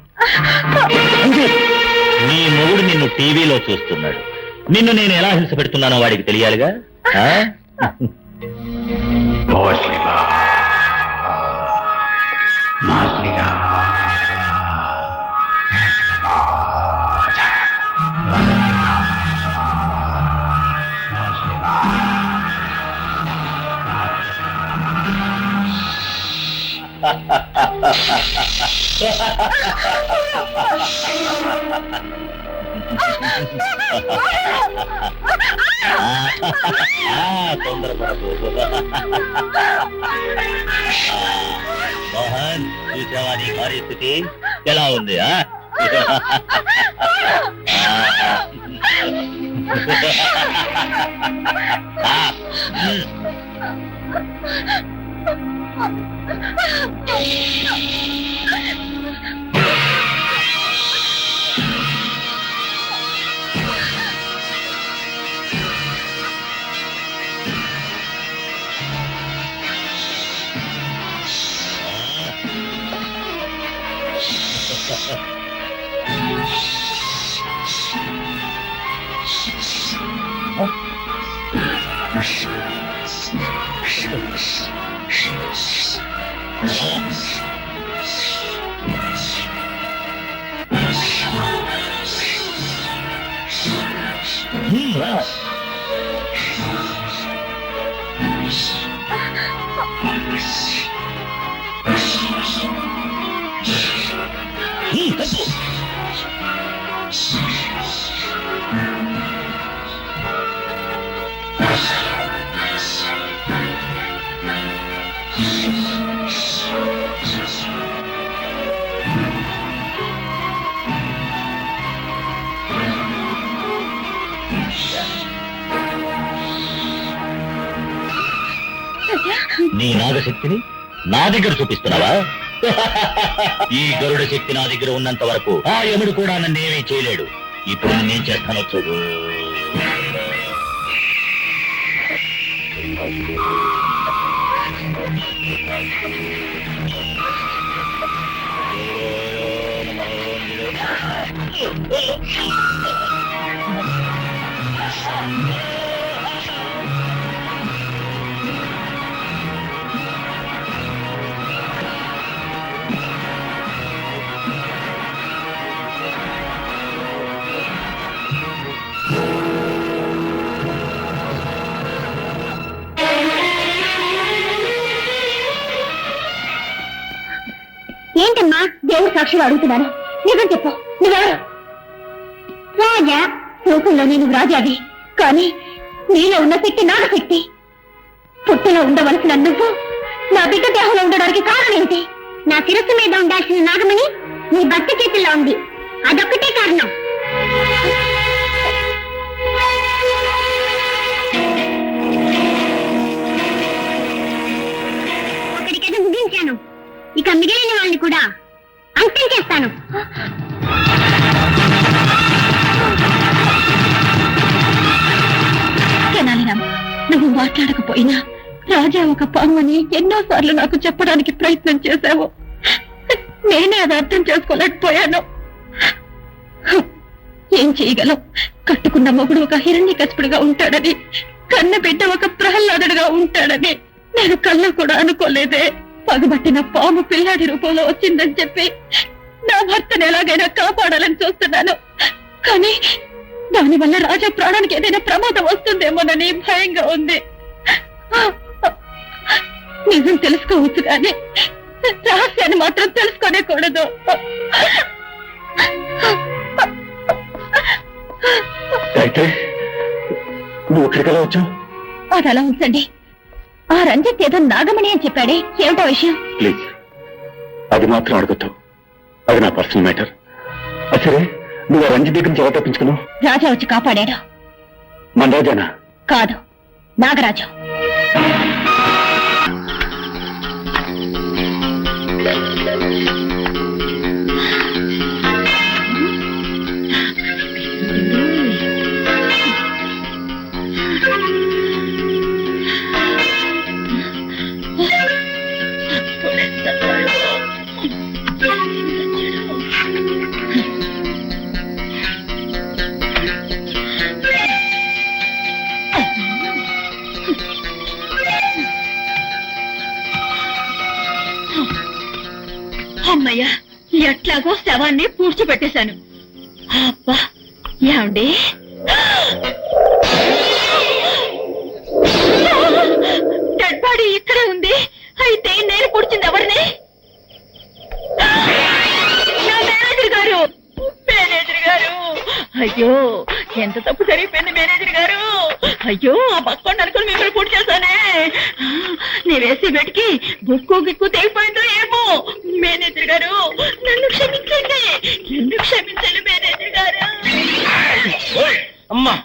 నీ మొగుడు నిన్ను టీవీలో చూస్తున్నాడు, నిన్ను నేను ఎలా హింస పెడుతున్నానో వాడికి తెలియాలిగా. తొందరపడకు. మోహన్, చూసావా నీ భార్య స్థితి ఎలా ఉంది? నీ నాగశక్తిని నా దగ్గర చూపిస్తున్నావా? ఈ గరుడ శక్తి నా దగ్గర ఉన్నంత వరకు ఆ యముడు కూడా నన్నేమీ చేయలేడు. ఇప్పుడు నేనేం చేస్తానో చూడు. ఏంటమ్మా దేవుడు సాక్షిగా అడుగుతున్నాను, నిజం చెప్పు, నువ్వెవరు? రాజా, లోకంలోనే నువ్వు రాజావి, కానీ నీలో ఉన్న శక్తి నాగశక్తి. పుట్టలో ఉండవలసిన నువ్వు నా బిడ్డ దేహంలో ఉండడానికి కారణం ఏంటి? నా శిరస్సు మీద ఉండాల్సిన నాగమణి నీ భర్త చేతుల్లో ఉంది, అదొక్కటే కారణం. ఒకటికైనా ముగించాను, ఇక మిగిలిన వాళ్ళని కూడా అంతం చేస్తాను. తెనాలిరామ్, నువ్వు మాట్లాడకపోయినా రాజా ఒక పామని ఎన్నోసార్లు నాకు చెప్పడానికి ప్రయత్నం చేశావు. నేనే అది అర్థం చేసుకోలేకపోయాను. ఏం చేయగలం? కట్టుకున్న మొగుడు ఒక హిరణ్యకశిపుడుగా ఉంటాడని, కన్న బిడ్డ ఒక ప్రహ్లాదుడుగా ఉంటాడని నేను కళ్ళ కూడా అనుకోలేదే. పగబట్టిన పాము పిల్లాడి రూపంలో వచ్చిందని చెప్పి నా భర్తను ఎలాగైనా కాపాడాలని చూస్తున్నాను, కానీ దానివల్ల రాజా ప్రాణానికి ఏదైనా ప్రమాదం వస్తుందేమోనని భయంగా ఉంది. నిజం తెలుసుకోవచ్చు కానీ రహస్యాన్ని మాత్రం తెలుసుకోనేకూడదు. అయితే నువ్వు ఎక్కడికలా వచ్చావు? అది అలా ఉంచండి. ఆ రంజిత్ ఏదో నాగమణి అని చెప్పాడే, ఏమిటో విషయం? ప్లీజ్ అది మాత్రం అడగొద్దు, అది నా పర్సనల్ మ్యాటర్. సరే, నువ్వు ఆ రంజిత్ దగ్గర నుంచి ఎలా తప్పించుకున్నావు? రాజా వచ్చి కాపాడాడు. మన రాజానా? కాదు, నాగరాజు. అమ్మయ్య, ఎట్లాగో శవాన్ని పూడ్చిపెట్టేశాను. అబ్బా, ఏమండి డెడ్ బాడీ ఇక్కడే ఉంది. అయితే నేను పూడ్చింది ఎవరిని? నా మేనేజర్ గారు. మేనేజర్ గారు, అయ్యో ఎంత తప్పు జరిగిపోయింది మేనేజర్ గారు. అయ్యో ఆ బక్కోండి అనుకుని మిమ్మల్ని పూర్తి చేశానే. నేను వేసే బెట్కి బుక్కు గిక్కు తెగిపోయిందో ఏమో. మేనేజర్ గారు నన్ను క్షమించండి. ఎందుకు క్షమించండి మేనేజర్ గారు. అమ్మా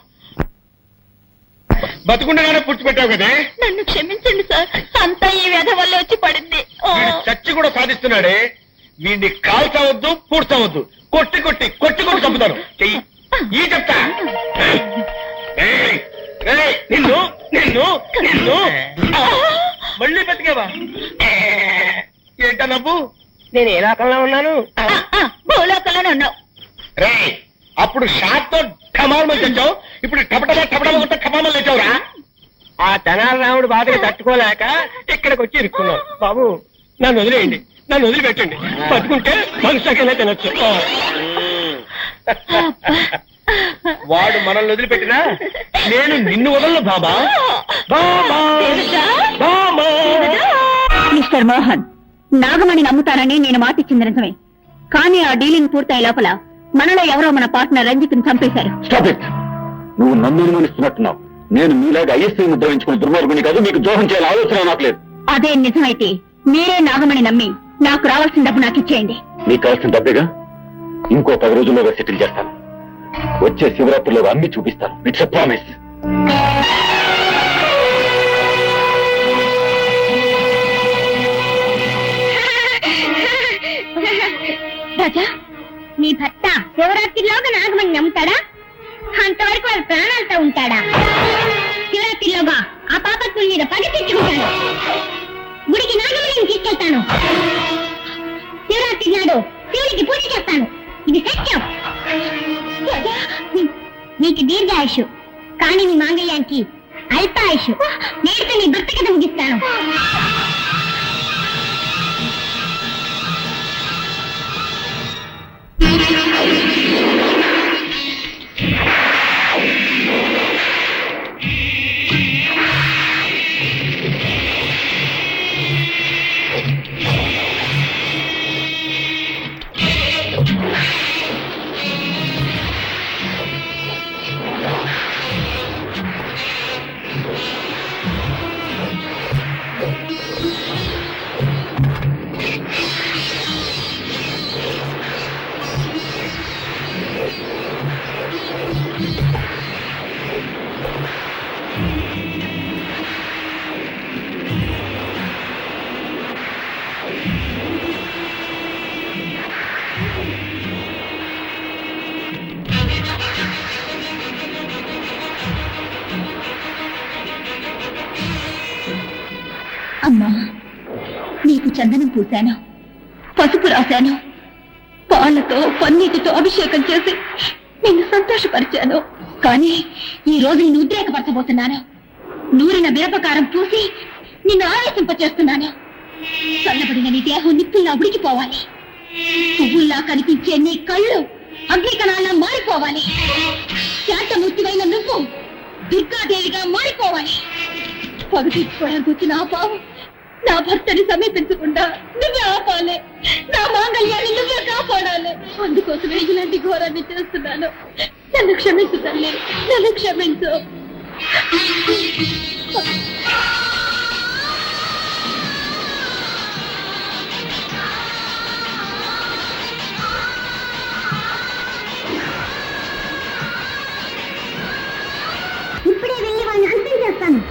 బతుకుండగానే పూడ్చిపెట్టావు కదే. నన్ను క్షమించండి సార్, అంతా ఈ వ్యధ వల్ల వచ్చి పడింది. వీడు చచ్చి కూడా సాధిస్తున్నాడే. వీడిని కాల్చవద్దు, పూడ్చవద్దు. కొట్టి కొట్టి కొట్టి కొట్టి చంపుతాను. చెయ్యి ఈ చెప్తా. ఏయ్, ఏయ్, నిన్ను నిన్ను నిన్ను మళ్ళీ బతికేవా? ఏంటా నవ్వు? నేను ఏ లోకంలో ఉన్నాను? భూలోకంలోనే ఉన్నావు. రే అప్పుడు షాట్ తో ఠమాల్మని తెచ్చావు, ఇప్పుడు టపటమా టపటమా కొట్ట ఠమామని తెచ్చావురా. ఆ తెనాలి రాముడు బాధగా తట్టుకోలేక ఇక్కడికి వచ్చి ఇరుక్కున్నావు. బాబు నన్ను వదిలేయండి, నన్ను వదిలిపెట్టండి. బతుకుంటే మనుషులకైనా తినొచ్చు. వాడు మనల్ని వదిలిపెట్టినా నేను నిన్ను వదలను బాబా. బాబా బాబా. మిస్టర్ మోహన్, నాగమణి నమ్ముతానని నేను మాటిచ్చింది నిజమే, కానీ ఆ డీలింగ్ పూర్తయ్యే లోపల మనలో ఎవరో మన పార్ట్నర్ రంజిత్ని చంపేశారు. Stop it. నువ్వు నన్ను అనుమానిస్తున్నట్టున్నావు. నేను మీలాగా ఐఎస్ఐ ముద్ర వేయించుకుని దుర్మార్గుని కాదు. మీకు ద్రోహం చేయాలని ఆలోచన నాకు లేదు. అదే నిజమైతే మీరే నాగమణి నమ్మి నాకు రావాల్సిన డబ్బు నాకు ఇచ్చేయండి. నీకు కావాల్సిన డబ్బేగా. ఇంకో 10 రోజుల్లోగా సెటిల్ చేస్తాను. వచ్చే శివరాత్రిలోగా అన్ని చూపిస్తాను. It's a promise. రాజా, నీ భర్త శివరాత్రిలోగా నాగమణి నమ్ముతాడా? అంతవరకు వారి ప్రాణాలతో ఉంటాడా? శివరాత్రిలోగా ఆ పాపత్తుల మీద పగ తెచ్చుకుంటాను. గుడికి నాగమణిని తీసుకెళ్తాను. శివరాత్రి నాడు శివుడికి పూజ చేస్తాను. ఇది సత్యం. రాజా, నీకు దీర్ఘాయుషు, కానీ నీ మాంగళ్యానికి అల్పాయుషు. నేడుతో నీ భర్త కథ ముగిస్తాను. అమ్మా, నీకు చందనం పూశాను, పసుపు రాశాను, పాలతో పన్నీటితో అభిషేకం చేసి నిన్ను సంతోషపరిచాను. కానీ ఈ రోజు నిన్ను ఉద్రేకపరచబోతున్నాను. నూరిన మిరపకారం పూసి నిన్ను ఆవేశింపచేస్తున్నాను. చల్లబడిన నీ దేహం నిప్పుల్లా ఉడికిపోవాలి. పువ్వుల్లా కనిపించే నీ కళ్ళు అగ్నికణాల్లా మారిపోవాలి. శాంతమూర్తివైన నువ్వు దుర్గాదేవిగా మారిపోవాలి. పగ తీర్చుకోవడానికి వచ్చిన ఆ పావు నా భర్తని సమీపించకుండా నువ్వే ఆపాలి. నా మాంగళ్యాన్ని నువ్వే కాపాడాలి. అందుకోసమే ఇలాంటి ఘోరాన్ని చేస్తున్నాను. నన్ను క్షమించు తల్లి, నన్ను క్షమించు. ఇప్పుడే వెళ్ళి వాళ్ళని అంతం చేస్తాను.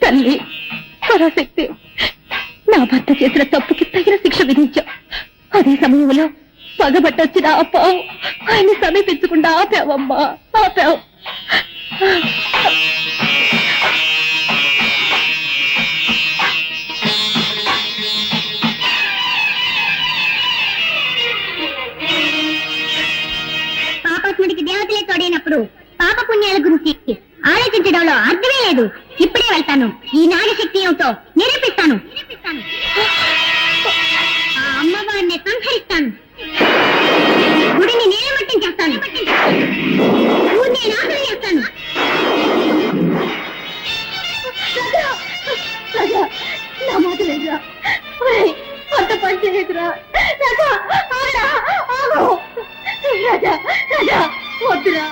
తల్లి పరాశక్తి, నా భర్త చేసిన తప్పుకి తగిన శిక్ష విధించావు. అదే సమయంలో పగబట్టొచ్చిన ఆ పావు ఆయన్ని సమీపించకుండా ఆపావమ్మా, ఆపావు. పాపాత్ముడికి దేవతలే తోడైనప్పుడు పాప పుణ్యాల గురించి ఆలోచించడంలో అర్థమే లేదు. ఇప్పుడే వెళ్తాను, ఈ నాగశక్తి ఏమిటో నిరూపిస్తాను. ఆ అమ్మవారిని సంహరిస్తాను, గుడిని నీలమట్టం చేస్తాను, ఊరిని నాశనం చేస్తాను. నా మాట లేదురా, అంత పని చేయదురా రాజా. రాజా రాజా వద్దురా.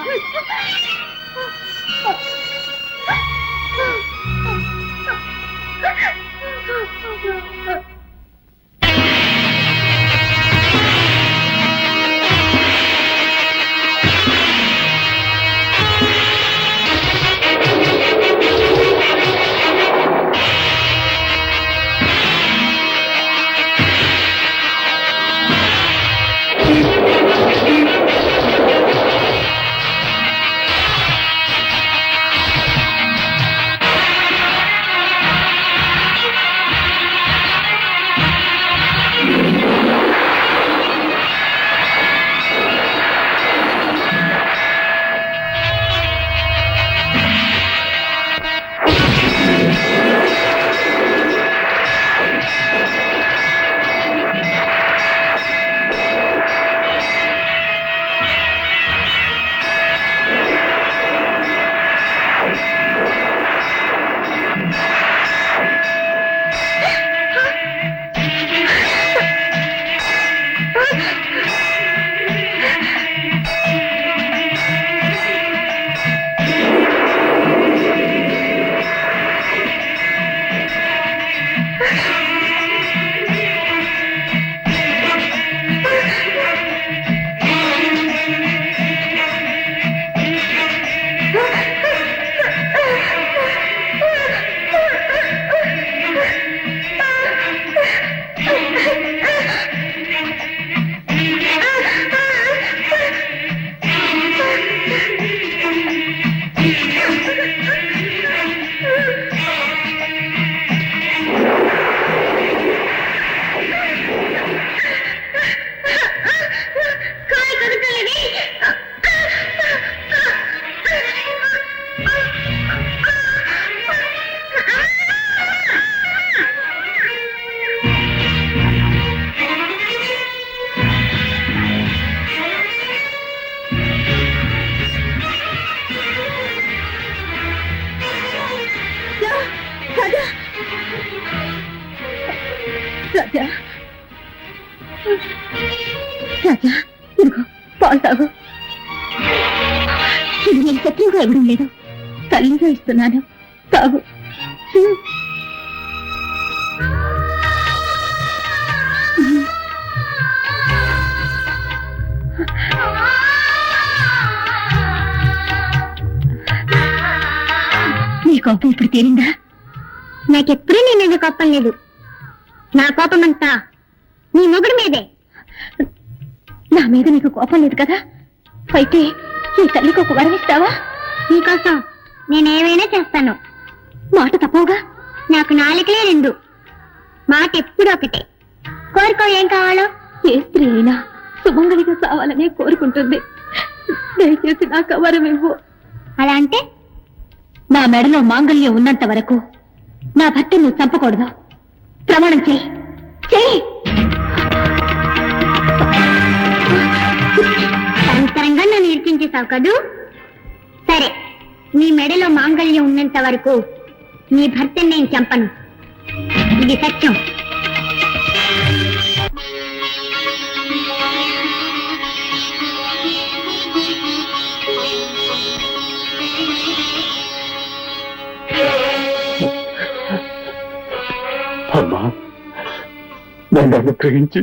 ఇవ్వడం లేదు, తల్లిగా ఇస్తున్నాను. తాగు. నీ కోపం ఇప్పుడు తీరిందా? నాకెప్పుడూ నీ మీద కోపం లేదు. నా కోపం అంతా నీ మొగుడు మీదే. నా మీద నీకు కోపం లేదు కదా? అయితే ఈ తల్లికి ఒక వరం ఇస్తావా? నీకోసం నేనేమైనా చేస్తాను. మాట తప్పవుగా? నాకు నాలుకలే రెండు, మాట ఎప్పుడు ఒకటే. కోరుకో, ఏం కావాలో. ఏ స్త్రీ అయినా సుమంగళిగా కావాలనే కోరుకుంటుంది. దయచేసి నాకు వరం ఇవ్వు. అలా అంటే నా మెడలో మాంగళ్యం ఉన్నంత వరకు నా భర్త నువ్వు చంపకూడదు. ప్రమాణం చెయ్యి. చెయ్యి. సంతరంగా నన్ను ఇరికించేశావు కదూ? సరే, నీ మెడలో మాంగళ్యం ఉన్నంత వరకు నీ భర్తని నేను చంపను. ఇది సత్యం. అమ్మా, నన్ను అనుగ్రహించి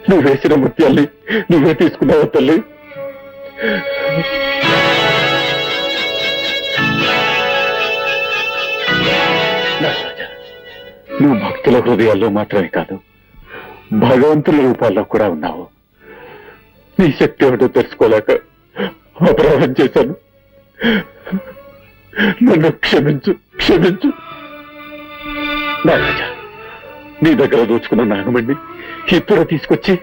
నువ్వు వేసిన ముత్యాల్ని నువ్వే తీసుకున్నావు తల్లి. నువ్వు భక్తుల హృదయాల్లో మాత్రమే కాదు, భగవంతుల రూపాల్లో కూడా ఉన్నావు. నీ శక్తి ఏమిటో తెలుసుకోలేక అపరాధం చేశాను. నన్ను క్షమించు, క్షమించు. నారాజా, నీ దగ్గర దోచుకున్న నాగమణ్ణి ఇప్పుడు తీసుకొచ్చి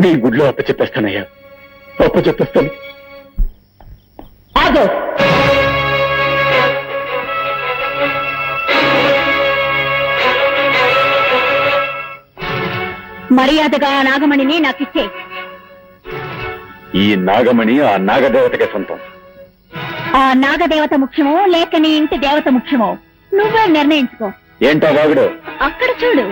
నీ గుడిలో అప్పచెప్పేస్తానయ్యా, అప్పచెప్పేస్తాను. ఆగో. మర్యాదగా ఆ నాగమణిని నాకిచ్చే. ఈ నాగమణి ఆ నాగదేవతకి సొంతం. ఆ నాగదేవత ముఖ్యమో లేక నీ ఇంటి దేవత ముఖ్యమో నువ్వే నిర్ణయించుకో. ఏంటా వాగుడు? అక్కడ చూడు.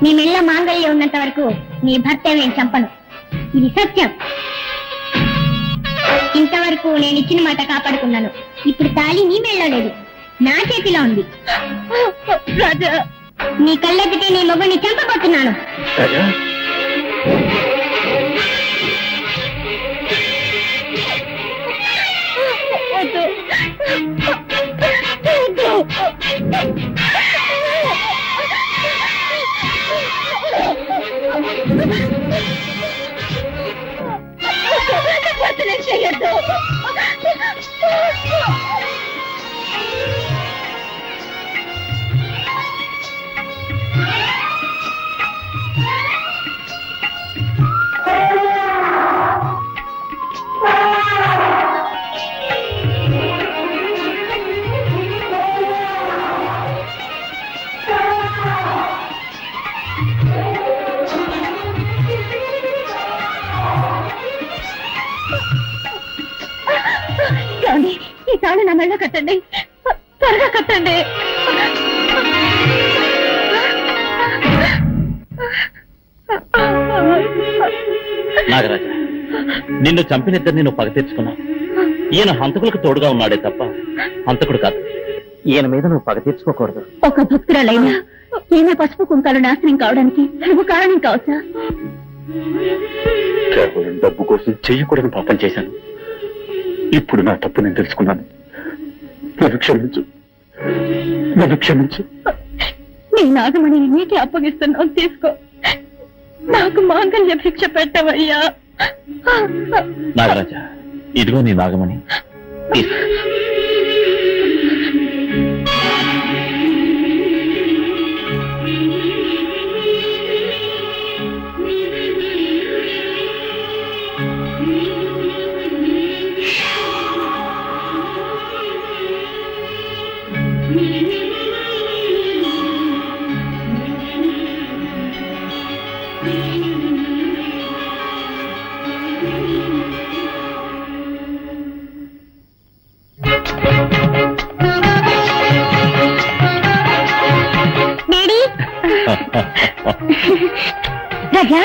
నీ మెళ్ళ మాంగళ్యం ఉన్నంత వరకు నీ భర్త నేను చంపను, ఇది సత్యం. ఇంతవరకు నేను ఇచ్చిన మాట కాపాడుకున్నాను. ఇప్పుడు తాళి నీ మెళ్ళో లేదు, నా చేతిలో ఉంది. రాజా, నీ కళ్ళెత్తితే నీ మొగుడిని చంపబోతున్నాను. ఈ తాళి నా మెళ్ళ కట్టండి, త్వరగా కట్టండి. నాగరాజ, నిన్ను చంపినిద్దరిని నువ్వు పగ తీర్చుకున్నావు. ఈయన హంతకులకు తోడుగా ఉన్నాడే తప్ప హంతకుడు కాదు. ఈయన మీద నువ్వు పగ తీర్చుకోకూడదు. ఒక భక్తురాలైనా ఈమె పసుపు కుంకాలు నాశనం కావడానికి నువ్వు కారణం కావచ్చా? కేవలం డబ్బు కోసం చెయ్యకూడని పాపం చేశాను. ఇప్పుడు నా తప్పు నేను తెలుసుకున్నాను. నన్ను క్షమించు, నన్ను క్షమించు. నీ నాగమణిని నీకే అప్పగిస్తున్నావు, తీసుకో. నాకు మాంగళ్య భిక్ష పెట్టవయ్యా. నాగరాజ, ఇదిగో నీ నాగమణి. తీసుకో. రాజా